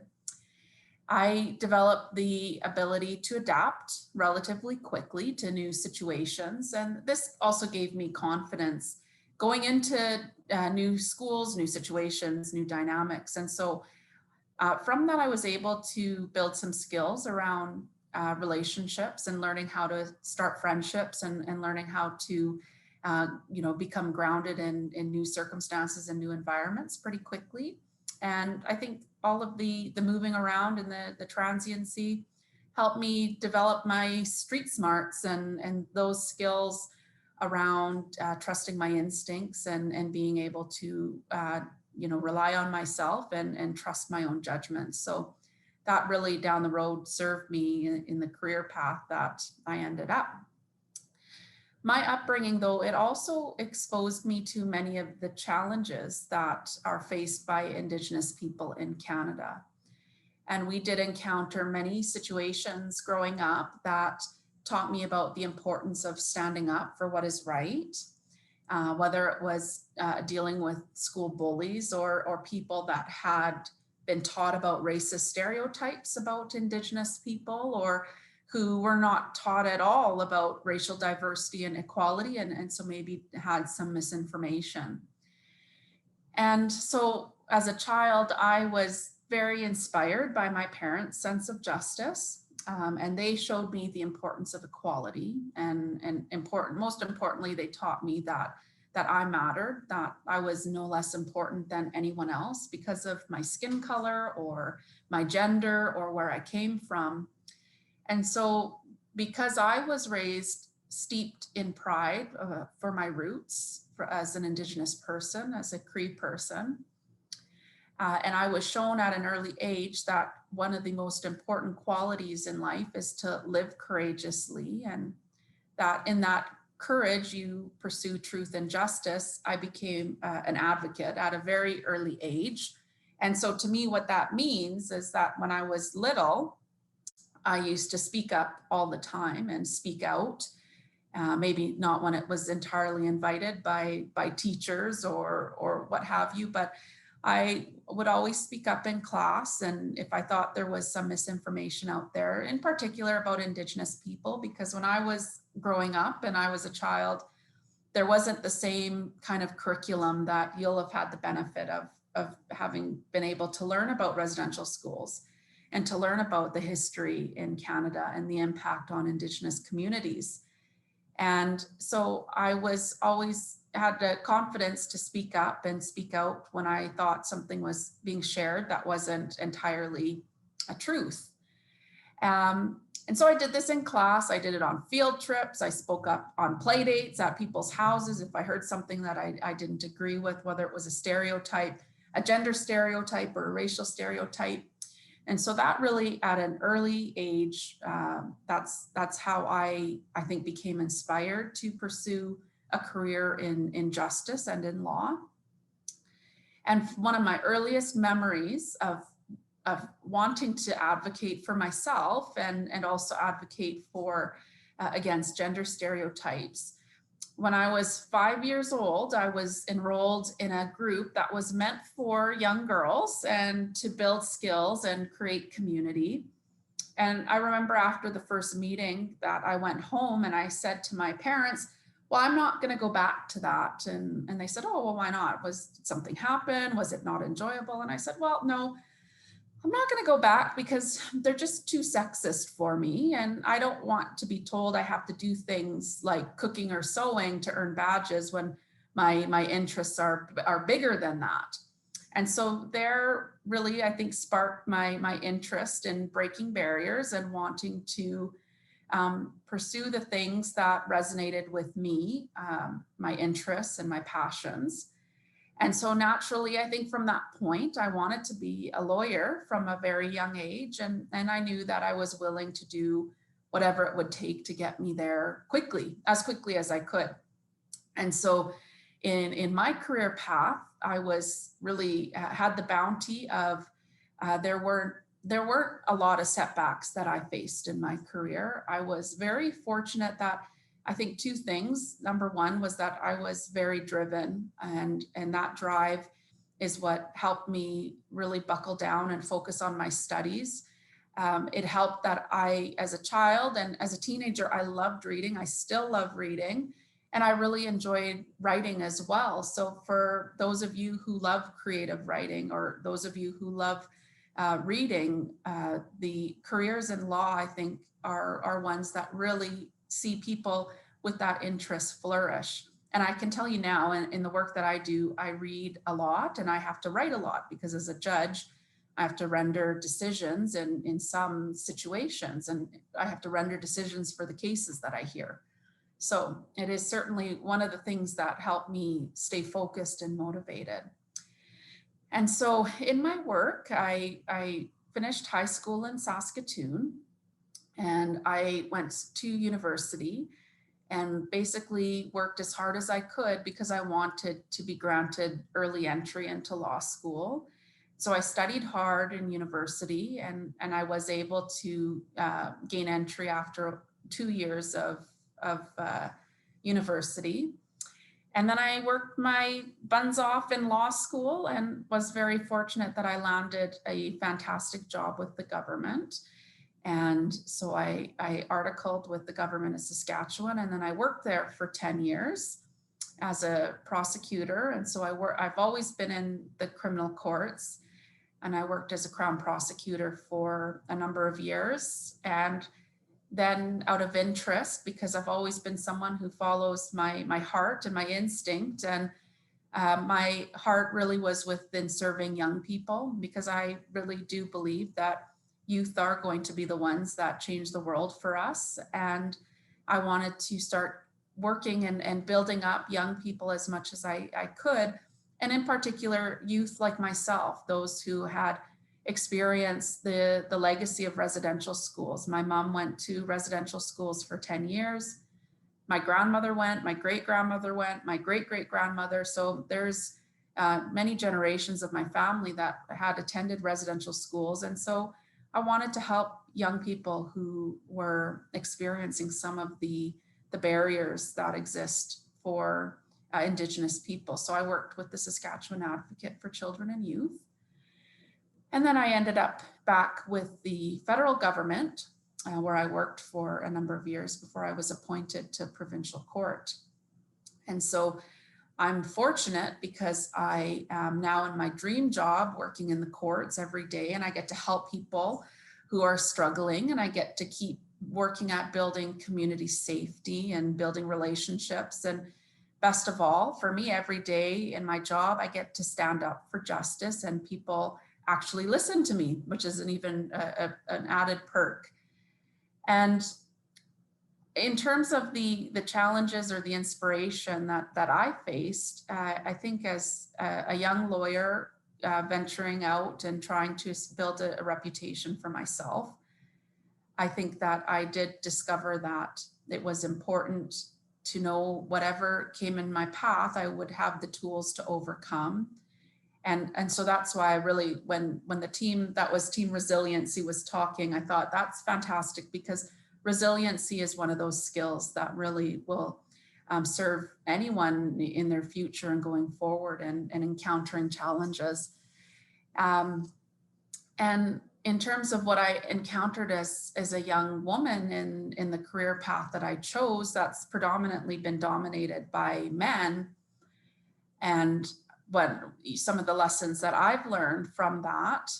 I developed the ability to adapt relatively quickly to new situations. And this also gave me confidence going into new schools, new situations, new dynamics. And so from that, I was able to build some skills around relationships and learning how to start friendships and learning how to become grounded in new circumstances and new environments pretty quickly. And I think all of the moving around and the transiency helped me develop my street smarts and those skills around trusting my instincts and being able to rely on myself and trust my own judgment. So that really down the road served me in the career path that I ended up. My upbringing, though, it also exposed me to many of the challenges that are faced by Indigenous people in Canada. And we did encounter many situations growing up that taught me about the importance of standing up for what is right, whether it was dealing with school bullies or people that had been taught about racist stereotypes about Indigenous people, or who were not taught at all about racial diversity and equality, and so maybe had some misinformation. And so as a child, I was very inspired by my parents' sense of justice, and they showed me the importance of equality, and most importantly, they taught me that I mattered, that I was no less important than anyone else because of my skin color or my gender or where I came from. And so because I was raised steeped in pride for my roots as an Indigenous person, as a Cree person, and I was shown at an early age that one of the most important qualities in life is to live courageously, and that in that courage you pursue truth and justice, I became an advocate at a very early age. And so to me, what that means is that when I was little, I used to speak up all the time and speak out, maybe not when it was entirely invited by teachers or what have you, but I would always speak up in class. And if I thought there was some misinformation out there, in particular about Indigenous people, because when I was growing up and I was a child, there wasn't the same kind of curriculum that you'll have had the benefit of having been able to learn about residential schools and to learn about the history in Canada and the impact on Indigenous communities. And so I was always had the confidence to speak up and speak out when I thought something was being shared that wasn't entirely a truth. And so I did this in class. I did it on field trips. I spoke up on play dates at people's houses if I heard something that I didn't agree with, whether it was a stereotype, a gender stereotype or a racial stereotype. And so that really at an early age, that's how I think became inspired to pursue a career in justice and in law. And one of my earliest memories of wanting to advocate for myself and also advocate for against gender stereotypes. When I was 5 years old, I was enrolled in a group that was meant for young girls and to build skills and create community. And I remember after the first meeting that I went home and I said to my parents, well, I'm not going to go back to that. And they said, oh, well, why not? Did something happen? Was it not enjoyable? And I said, well, no, I'm not going to go back because they're just too sexist for me. And I don't want to be told I have to do things like cooking or sewing to earn badges when my interests are bigger than that. And so there really, I think, sparked my interest in breaking barriers and wanting to pursue the things that resonated with me, my interests and my passions. And so naturally, I think from that point, I wanted to be a lawyer from a very young age. And I knew that I was willing to do whatever it would take to get me there quickly as I could. And so in my career path, I was really had the bounty of, there weren't a lot of setbacks that I faced in my career. I was very fortunate that I think two things. Number one was that I was very driven, and that drive is what helped me really buckle down and focus on my studies. It helped that I, as a child and as a teenager, I loved reading. I still love reading, and I really enjoyed writing as well. So for those of you who love creative writing, or those of you who love reading, the careers in law, I think, are ones that really see people with that interest flourish. And I can tell you now, in the work that I do, I read a lot and I have to write a lot, because as a judge, I have to render decisions in some situations, and I have to render decisions for the cases that I hear. So it is certainly one of the things that helped me stay focused and motivated. And so in my work, I finished high school in Saskatoon, and I went to university and basically worked as hard as I could because I wanted to be granted early entry into law school. So I studied hard in university, and I was able to gain entry after 2 years of university. And then I worked my buns off in law school and was very fortunate that I landed a fantastic job with the government. And so I articled with the government of Saskatchewan, and then I worked there for 10 years as a prosecutor. And so I've always been in the criminal courts, and I worked as a Crown prosecutor for a number of years. And then out of interest, because I've always been someone who follows my heart and my instinct, and my heart really was within serving young people, because I really do believe that youth are going to be the ones that change the world for us. And I wanted to start working and building up young people as much as I could. And in particular, youth like myself, those who had experienced the legacy of residential schools. My mom went to residential schools for 10 years. My grandmother went, my great-grandmother went, my great-great-grandmother. So there's many generations of my family that had attended residential schools. And so I wanted to help young people who were experiencing some of the barriers that exist for Indigenous people. So I worked with the Saskatchewan Advocate for Children and Youth. And then I ended up back with the federal government, where I worked for a number of years before I was appointed to provincial court. And so I'm fortunate because I am now in my dream job working in the courts every day, and I get to help people who are struggling, and I get to keep working at building community safety and building relationships. And best of all, for me, every day in my job, I get to stand up for justice, and people actually listen to me, which is an added perk. And in terms of the challenges or the inspiration that I faced, I think as a young lawyer venturing out and trying to build a reputation for myself, I think that I did discover that it was important to know whatever came in my path, I would have the tools to overcome. And so that's why I really, when the team that was Team Resiliency was talking, I thought that's fantastic, because resiliency is one of those skills that really will serve anyone in their future and going forward and encountering challenges. And in terms of what I encountered as a young woman in the career path that I chose, that's predominantly been dominated by men. And some of the lessons that I've learned from that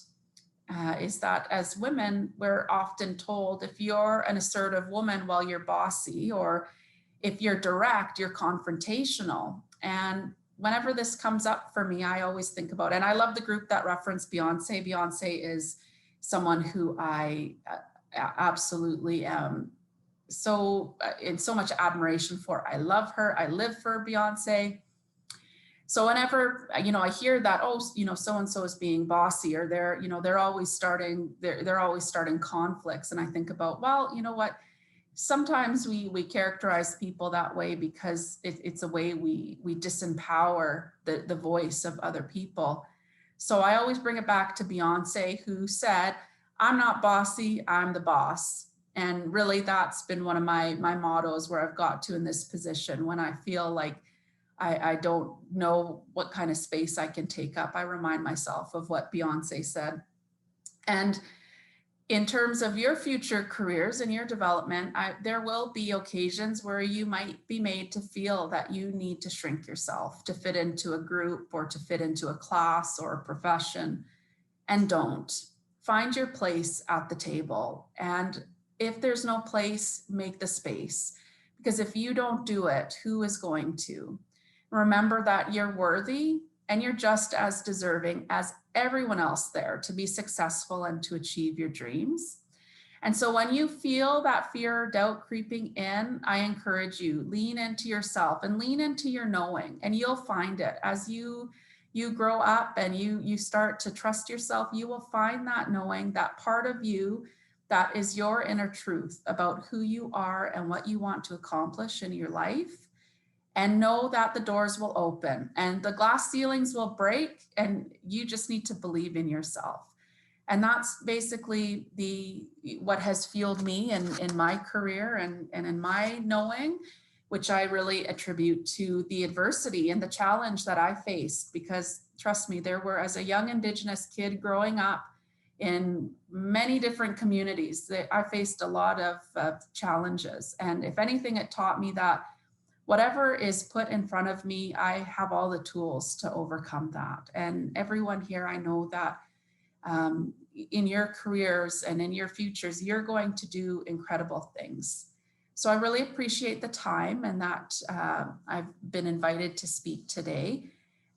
is that as women, we're often told if you're an assertive woman, well, you're bossy, or if you're direct, you're confrontational. And whenever this comes up for me, I always think about, and I love the group that referenced Beyonce. Beyonce is someone who I absolutely in so much admiration for. I love her. I live for Beyonce. So whenever, I hear that, oh, so-and-so is being bossy, or they're always starting conflicts. And I think about, well, you know what? Sometimes we characterize people that way because it's a way we disempower the voice of other people. So I always bring it back to Beyonce, who said, I'm not bossy, I'm the boss. And really that's been one of my mottos where I've got to in this position. When I feel like I don't know what kind of space I can take up, I remind myself of what Beyonce said. And in terms of your future careers and your development, there will be occasions where you might be made to feel that you need to shrink yourself to fit into a group or to fit into a class or a profession. And don't. Find your place at the table. And if there's no place, make the space. Because if you don't do it, who is going to? Remember that you're worthy and you're just as deserving as everyone else there to be successful and to achieve your dreams. And so when you feel that fear or doubt creeping in, I encourage you, lean into yourself and lean into your knowing, and you'll find it. As you grow up and you start to trust yourself, you will find that knowing, that part of you that is your inner truth about who you are and what you want to accomplish in your life. And know that the doors will open and the glass ceilings will break, and you just need to believe in yourself. And that's basically what has fueled me in my career and in my knowing, which I really attribute to the adversity and the challenge that I faced. Because trust me, there were, as a young Indigenous kid growing up in many different communities, I faced a lot of challenges. And if anything, it taught me that whatever is put in front of me, I have all the tools to overcome that. And everyone here, I know that in your careers and in your futures, you're going to do incredible things. So I really appreciate the time and that I've been invited to speak today.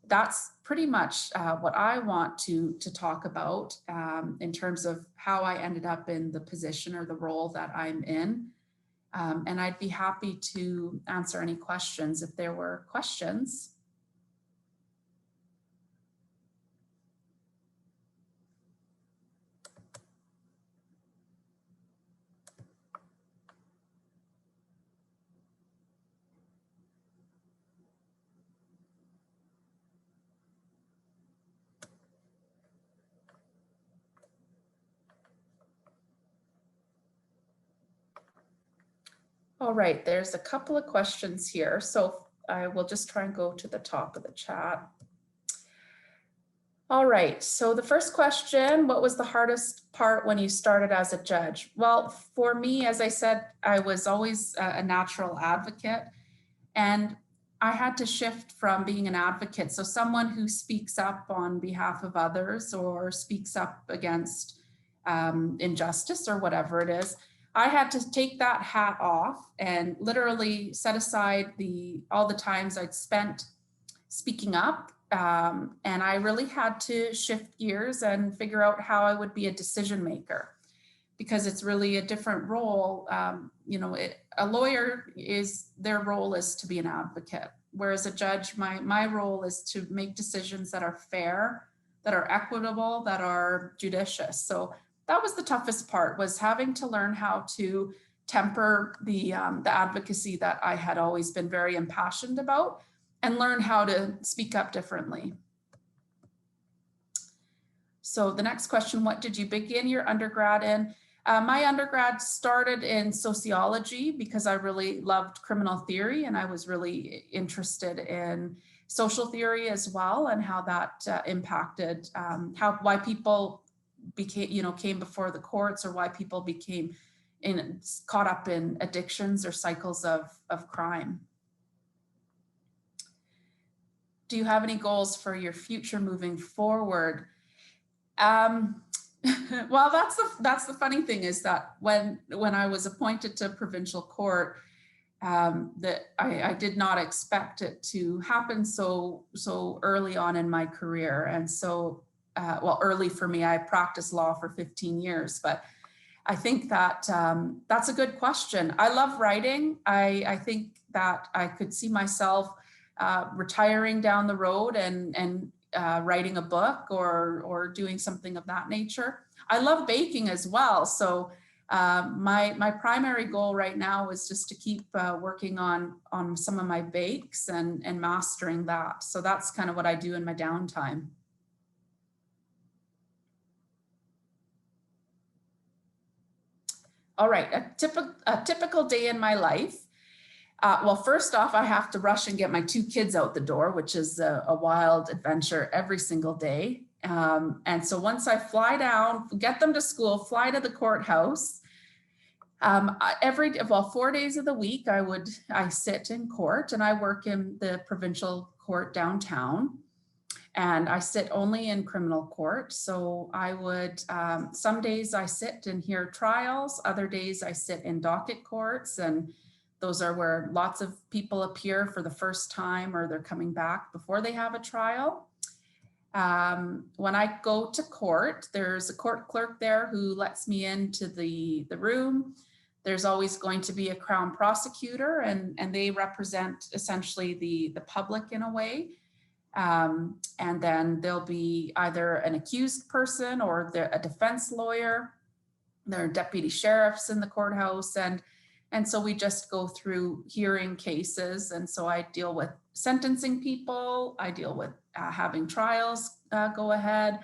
That's pretty much what I want to talk about in terms of how I ended up in the position or the role that I'm in. And I'd be happy to answer any questions if there were questions. All right, there's a couple of questions here. So I will just try and go to the top of the chat. All right, so the first question, what was the hardest part when you started as a judge? Well, for me, as I said, I was always a natural advocate, and I had to shift from being an advocate, so someone who speaks up on behalf of others or speaks up against injustice or whatever it is. I had to take that hat off and literally set aside all the times I'd spent speaking up. And I really had to shift gears and figure out how I would be a decision maker, because it's really a different role. A lawyer their role is to be an advocate, whereas a judge, my role is to make decisions that are fair, that are equitable, that are judicious. So that was the toughest part, was having to learn how to temper the advocacy that I had always been very impassioned about, and learn how to speak up differently. So the next question, what did you begin your undergrad in? My undergrad started in sociology because I really loved criminal theory, and I was really interested in social theory as well, and how that impacted why people came before the courts, or why people became caught up in addictions or cycles of crime. Do you have any goals for your future moving forward? Well, that's the funny thing, is that when I was appointed to provincial court, that I did not expect it to happen so early on in my career. And so, well, early for me, I practiced law for 15 years, but I think that that's a good question. I love writing. I think that I could see myself retiring down the road and writing a book or doing something of that nature. I love baking as well. So my primary goal right now is just to keep working on some of my bakes and mastering that. So that's kind of what I do in my downtime. All right, a typical day in my life. Well, first off, I have to rush and get my 2 kids out the door, which is a wild adventure every single day. And so once I fly down, get them to school, fly to the courthouse, 4 days of the week, I sit in court, and I work in the provincial court downtown. And I sit only in criminal court. So I would, some days I sit and hear trials, other days I sit in docket courts, and those are where lots of people appear for the first time or they're coming back before they have a trial. When I go to court, there's a court clerk there who lets me into the room. There's always going to be a Crown prosecutor, and they represent essentially the public in a way. And then there'll be either an accused person or a defense lawyer. There are deputy sheriffs in the courthouse, and so we just go through hearing cases. And so I deal with sentencing people, I deal with having trials go ahead,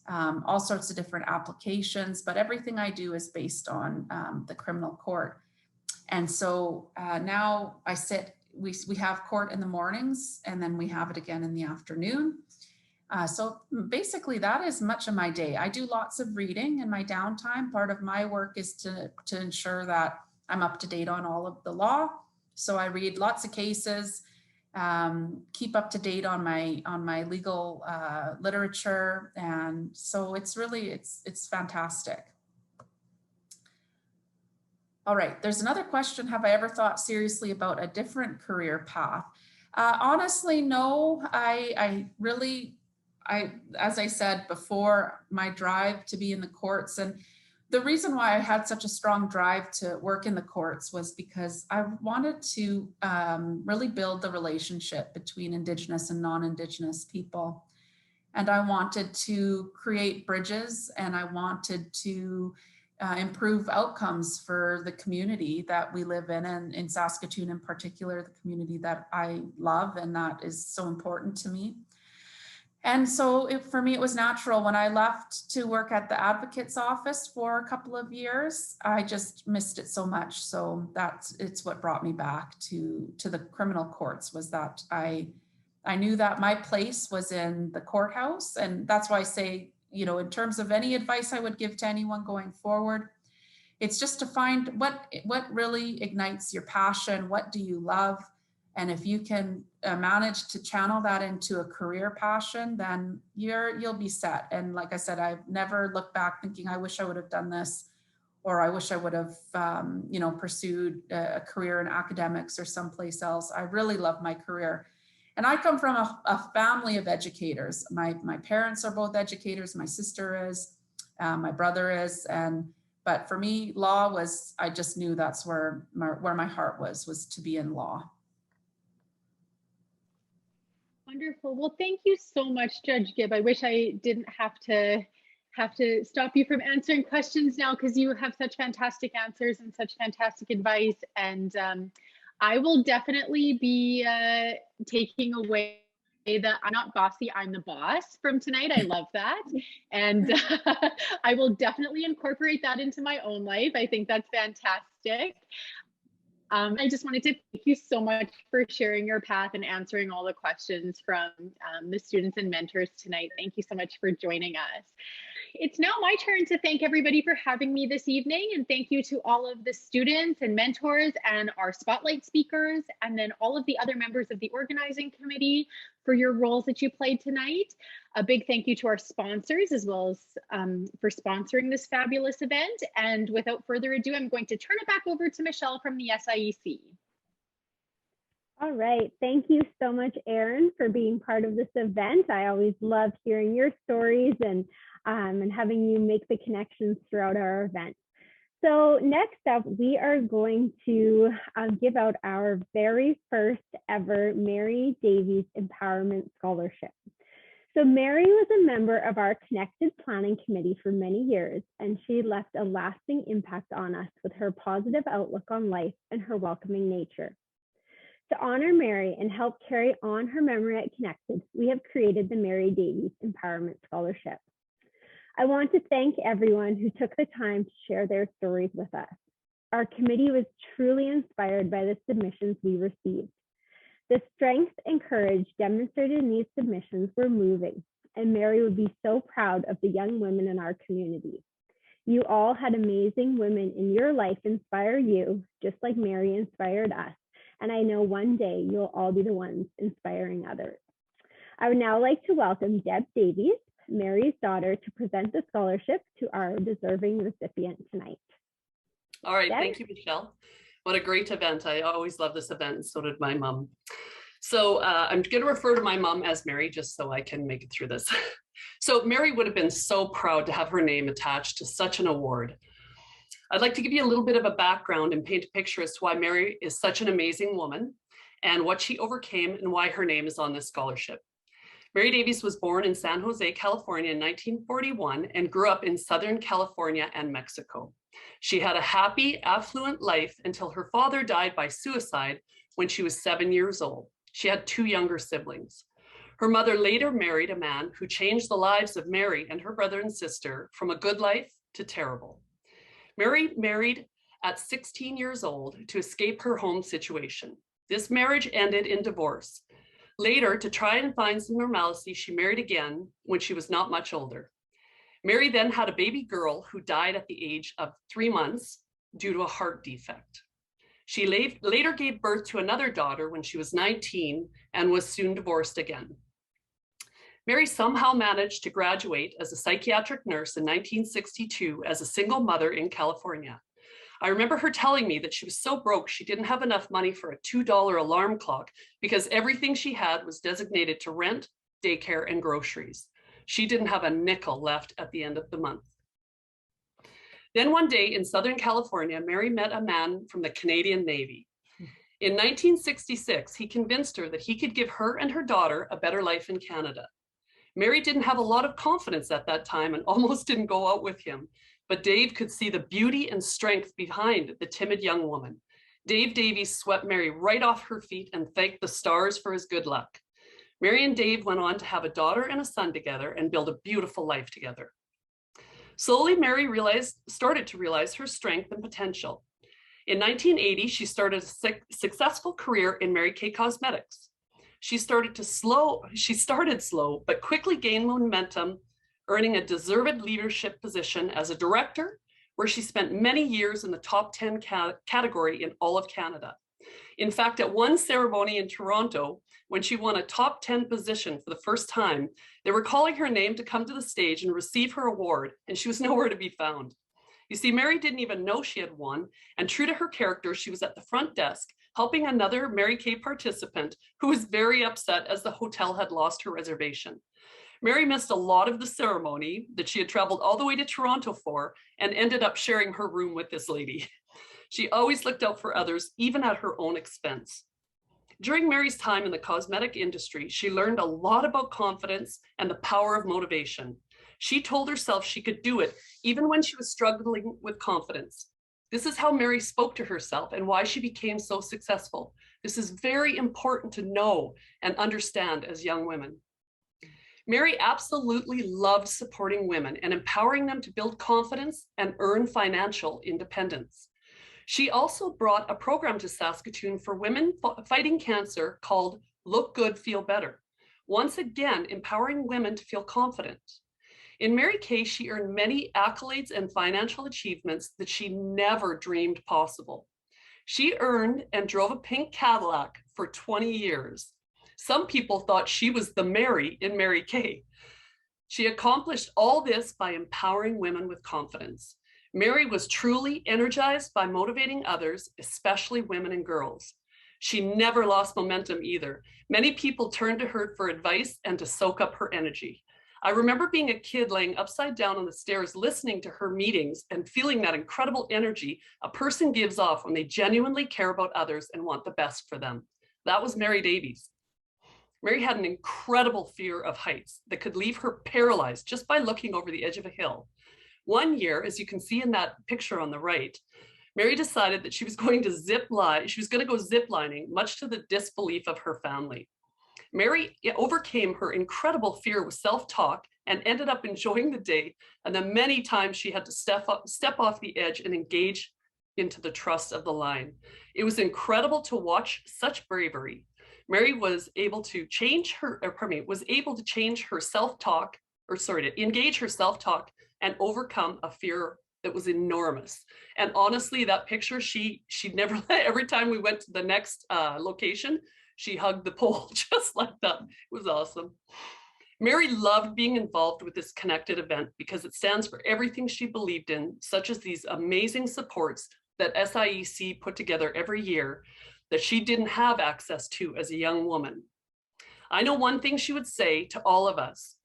all sorts of different applications, but everything I do is based on the criminal court. And so now I sit, we have court in the mornings, and then we have it again in the afternoon. So basically that is much of my day. I do lots of reading in my downtime. Part of my work is to ensure that I'm up to date on all of the law. So I read lots of cases, keep up to date on my legal literature. And so it's really, it's fantastic. All right, there's another question. Have I ever thought seriously about a different career path? Honestly, no. I really, as I said before, my drive to be in the courts, and the reason why I had such a strong drive to work in the courts was because I wanted to really build the relationship between Indigenous and non-Indigenous people. And I wanted to create bridges, and I wanted to improve outcomes for the community that we live in, and in Saskatoon in particular, the community that I love and that is so important to me. And so for me, it was natural. When I left to work at the advocate's office for a couple of years, I just missed it so much. So it's what brought me back to the criminal courts, was that I knew that my place was in the courthouse. And that's why I say, you know, in terms of any advice I would give to anyone going forward, it's just to find what really ignites your passion. What do you love? And if you can manage to channel that into a career passion, then you'll be set. And like I said, I've never looked back thinking, I wish I would have done this, or I wish I would have, pursued a career in academics or someplace else. I really love my career. And I come from a family of educators. My parents are both educators. My sister is, my brother is, but for me, law was, I just knew that's where my heart was to be in law. Wonderful. Well, thank you so much, Judge Gibb. I wish I didn't have to stop you from answering questions now, because you have such fantastic answers and such fantastic advice. And I will definitely be taking away that I'm not bossy, I'm the boss from tonight. I love that. And I will definitely incorporate that into my own life. I think that's fantastic. I just wanted to thank you so much for sharing your path and answering all the questions from the students and mentors tonight. Thank you so much for joining us. It's now my turn to thank everybody for having me this evening, and thank you to all of the students and mentors and our spotlight speakers, and then all of the other members of the organizing committee for your roles that you played tonight. A big thank you to our sponsors as well as for sponsoring this fabulous event. And without further ado, I'm going to turn it back over to Michelle from the SIEC. All right, thank you so much, Erin, for being part of this event. I always love hearing your stories and having you make the connections throughout our event. So next up, we are going to give out our very first ever Mary Davies Empowerment Scholarship. So Mary was a member of our Connected Planning Committee for many years, and she left a lasting impact on us with her positive outlook on life and her welcoming nature. To honor Mary and help carry on her memory at Connected, we have created the Mary Davies Empowerment Scholarship. I want to thank everyone who took the time to share their stories with us. Our committee was truly inspired by the submissions we received. The strength and courage demonstrated in these submissions were moving, and Mary would be so proud of the young women in our community. You all had amazing women in your life inspire you, just like Mary inspired us, and I know one day you'll all be the ones inspiring others. I would now like to welcome Deb Davies, Mary's daughter, to present the scholarship to our deserving recipient tonight. All right, Deb? Thank you, Michelle. What a great event. I always love this event, and so did my mom. So I'm going to refer to my mom as Mary just so I can make it through this. So Mary would have been so proud to have her name attached to such an award. I'd like to give you a little bit of a background and paint a picture as to why Mary is such an amazing woman and what she overcame and why her name is on this scholarship. Mary Davies was born in San Jose, California in 1941 and grew up in Southern California and Mexico. She had a happy, affluent life until her father died by suicide when she was 7 years old. She had 2 younger siblings. Her mother later married a man who changed the lives of Mary and her brother and sister from a good life to terrible. Mary married at 16 years old to escape her home situation. This marriage ended in divorce. Later, to try and find some normalcy, she married again when she was not much older. Mary then had a baby girl who died at the age of 3 months due to a heart defect. She later gave birth to another daughter when she was 19 and was soon divorced again. Mary somehow managed to graduate as a psychiatric nurse in 1962 as a single mother in California. I remember her telling me that she was so broke she didn't have enough money for a $2 alarm clock because everything she had was designated to rent, daycare, and groceries. She didn't have a nickel left at the end of the month. Then one day in Southern California, Mary met a man from the Canadian Navy. In 1966, he convinced her that he could give her and her daughter a better life in Canada. Mary didn't have a lot of confidence at that time and almost didn't go out with him, but Dave could see the beauty and strength behind the timid young woman. Dave Davies swept Mary right off her feet and thanked the stars for his good luck. Mary and Dave went on to have a daughter and a son together and build a beautiful life together. Slowly, Mary started to realize her strength and potential. In 1980, she started a successful career in Mary Kay Cosmetics. She started slow, but quickly gained momentum, earning a deserved leadership position as a director, where she spent many years in the top 10 category in all of Canada. In fact, at one ceremony in Toronto, when she won a top 10 position for the first time, they were calling her name to come to the stage and receive her award, and she was nowhere to be found. You see, Mary didn't even know she had won, and true to her character, she was at the front desk helping another Mary Kay participant who was very upset as the hotel had lost her reservation. Mary missed a lot of the ceremony that she had traveled all the way to Toronto for and ended up sharing her room with this lady. She always looked out for others, even at her own expense. During Mary's time in the cosmetic industry, she learned a lot about confidence and the power of motivation. She told herself she could do it, even when she was struggling with confidence. This is how Mary spoke to herself and why she became so successful. This is very important to know and understand as young women. Mary absolutely loved supporting women and empowering them to build confidence and earn financial independence. She also brought a program to Saskatoon for women fighting cancer called Look Good, Feel Better, once again empowering women to feel confident. In Mary Kay, she earned many accolades and financial achievements that she never dreamed possible. She earned and drove a pink Cadillac for 20 years. Some people thought she was the Mary in Mary Kay. She accomplished all this by empowering women with confidence. Mary was truly energized by motivating others, especially women and girls. She never lost momentum either. Many people turned to her for advice and to soak up her energy. I remember being a kid laying upside down on the stairs, listening to her meetings and feeling that incredible energy a person gives off when they genuinely care about others and want the best for them. That was Mary Davies. Mary had an incredible fear of heights that could leave her paralyzed just by looking over the edge of a hill. One year, as you can see in that picture on the right, Mary decided that she was going to go ziplining, much to the disbelief of her family. Mary overcame her incredible fear with self-talk and ended up enjoying the day and the many times she had to step off the edge and engage into the trust of the line. It was incredible to watch such bravery. Mary was able to change her, to engage her self-talk and overcome a fear that was enormous. And honestly, that picture, she never, every time we went to the next location, she hugged the pole just like that. It was awesome. Mary loved being involved with this connected event because it stands for everything she believed in, such as these amazing supports that SIEC put together every year that she didn't have access to as a young woman. I know one thing she would say to all of us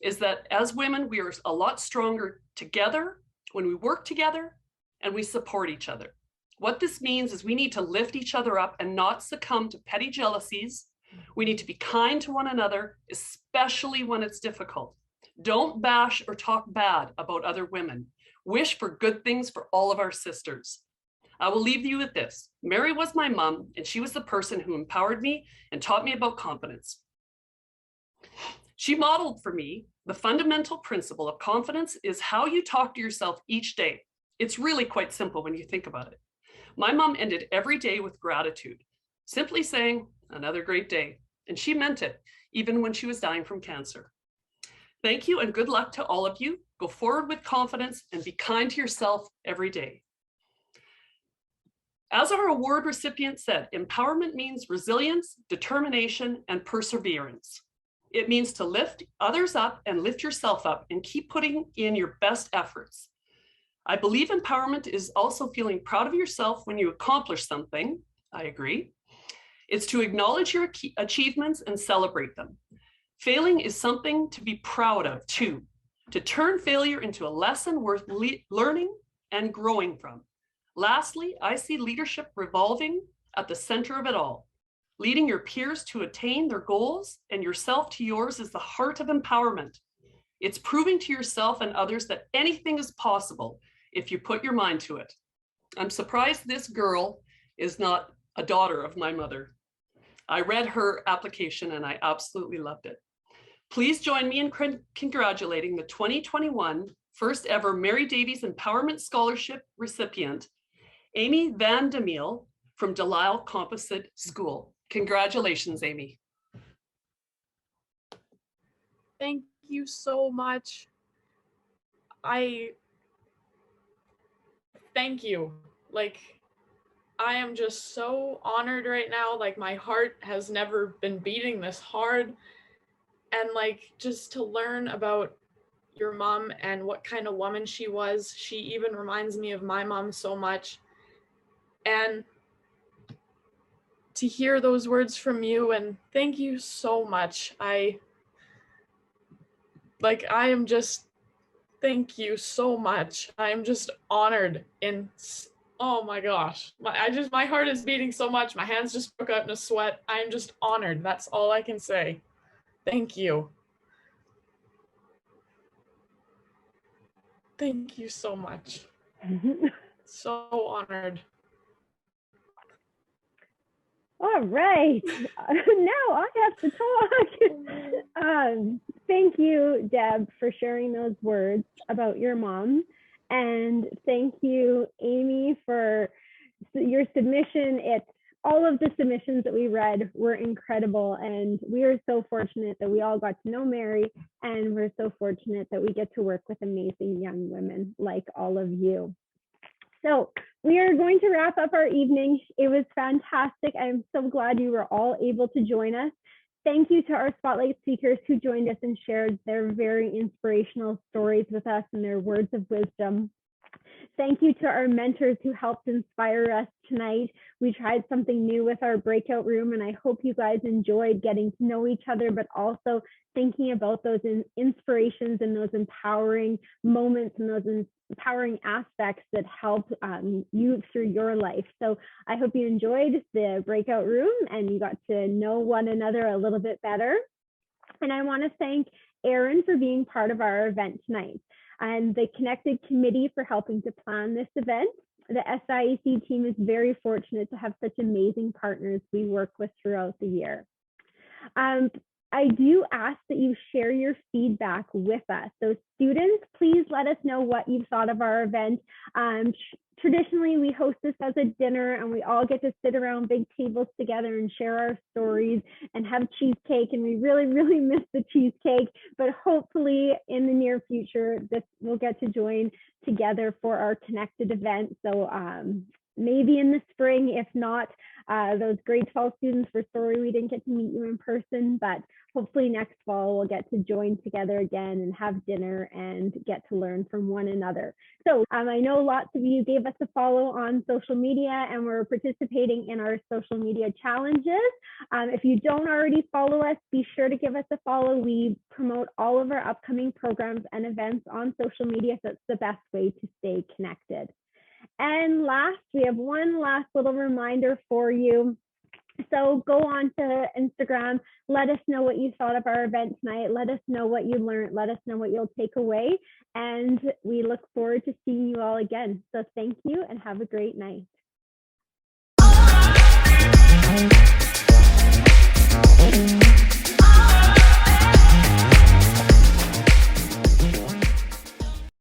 is that as women, we are a lot stronger together when we work together and we support each other. What this means is we need to lift each other up and not succumb to petty jealousies. We need to be kind to one another, especially when it's difficult. Don't bash or talk bad about other women. Wish for good things for all of our sisters. I will leave you with this. Mary was my mom, and she was the person who empowered me and taught me about confidence. She modeled for me the fundamental principle of confidence is how you talk to yourself each day. It's really quite simple when you think about it. My mom ended every day with gratitude, simply saying, another great day. And she meant it, even when she was dying from cancer. Thank you and good luck to all of you. Go forward with confidence and be kind to yourself every day. As our award recipient said, empowerment means resilience, determination, and perseverance. It means to lift others up and lift yourself up and keep putting in your best efforts. I believe empowerment is also feeling proud of yourself when you accomplish something. I agree. It's to acknowledge your achievements and celebrate them. Failing is something to be proud of too, to turn failure into a lesson worth learning and growing from. Lastly, I see leadership revolving at the center of it all. Leading your peers to attain their goals and yourself to yours is the heart of empowerment. It's proving to yourself and others that anything is possible if you put your mind to it. I'm surprised this girl is not a daughter of my mother. I read her application and I absolutely loved it. Please join me in congratulating the 2021 first ever Mary Davies Empowerment Scholarship recipient, Amy Van de Meel from Delisle Composite School. Congratulations, Amy. Thank you so much. Thank you. Like, I am just so honored right now. Like, my heart has never been beating this hard. And like, just to learn about your mom and what kind of woman she was. She even reminds me of my mom so much. And to hear those words from you, and thank you so much. I am just, thank you so much. I'm just honored and oh my gosh, my heart is beating so much. My hands just broke out in a sweat. I'm just honored. That's all I can say. Thank you. Thank you so much. So honored. All right, now I have to talk. Thank you, Deb, for sharing those words about your mom. And thank you, Amy, for your submission. All of the submissions that we read were incredible. And we are so fortunate that we all got to know Mary. And we're so fortunate that we get to work with amazing young women like all of you. So we are going to wrap up our evening. It was fantastic. I'm so glad you were all able to join us. Thank you to our spotlight speakers who joined us and shared their very inspirational stories with us and their words of wisdom. Thank you to our mentors who helped inspire us tonight. We tried something new with our breakout room, and I hope you guys enjoyed getting to know each other, but also thinking about those inspirations and those empowering moments and those empowering aspects that help you through your life. So I hope you enjoyed the breakout room and you got to know one another a little bit better. And I want to thank Erin for being part of our event tonight, and the Connected Committee for helping to plan this event. The SIEC team is very fortunate to have such amazing partners we work with throughout the year. I do ask that you share your feedback with us. So students, please let us know what you've thought of our event. Traditionally, we host this as a dinner and we all get to sit around big tables together and share our stories and have cheesecake. And we really, really miss the cheesecake, but hopefully in the near future, we'll get to join together for our connected event. So maybe in the spring, if not, those grade 12 students, we're sorry we didn't get to meet you in person, but hopefully next fall we'll get to join together again and have dinner and get to learn from one another. So I know lots of you gave us a follow on social media and we're participating in our social media challenges. If you don't already follow us, be sure to give us a follow. We promote all of our upcoming programs and events on social media, so it's the best way to stay connected. And last, we have one last little reminder for you. So go on to Instagram, let us know what you thought of our event tonight, let us know what you learned, let us know what you'll take away, and we look forward to seeing you all again. So thank you and have a great night.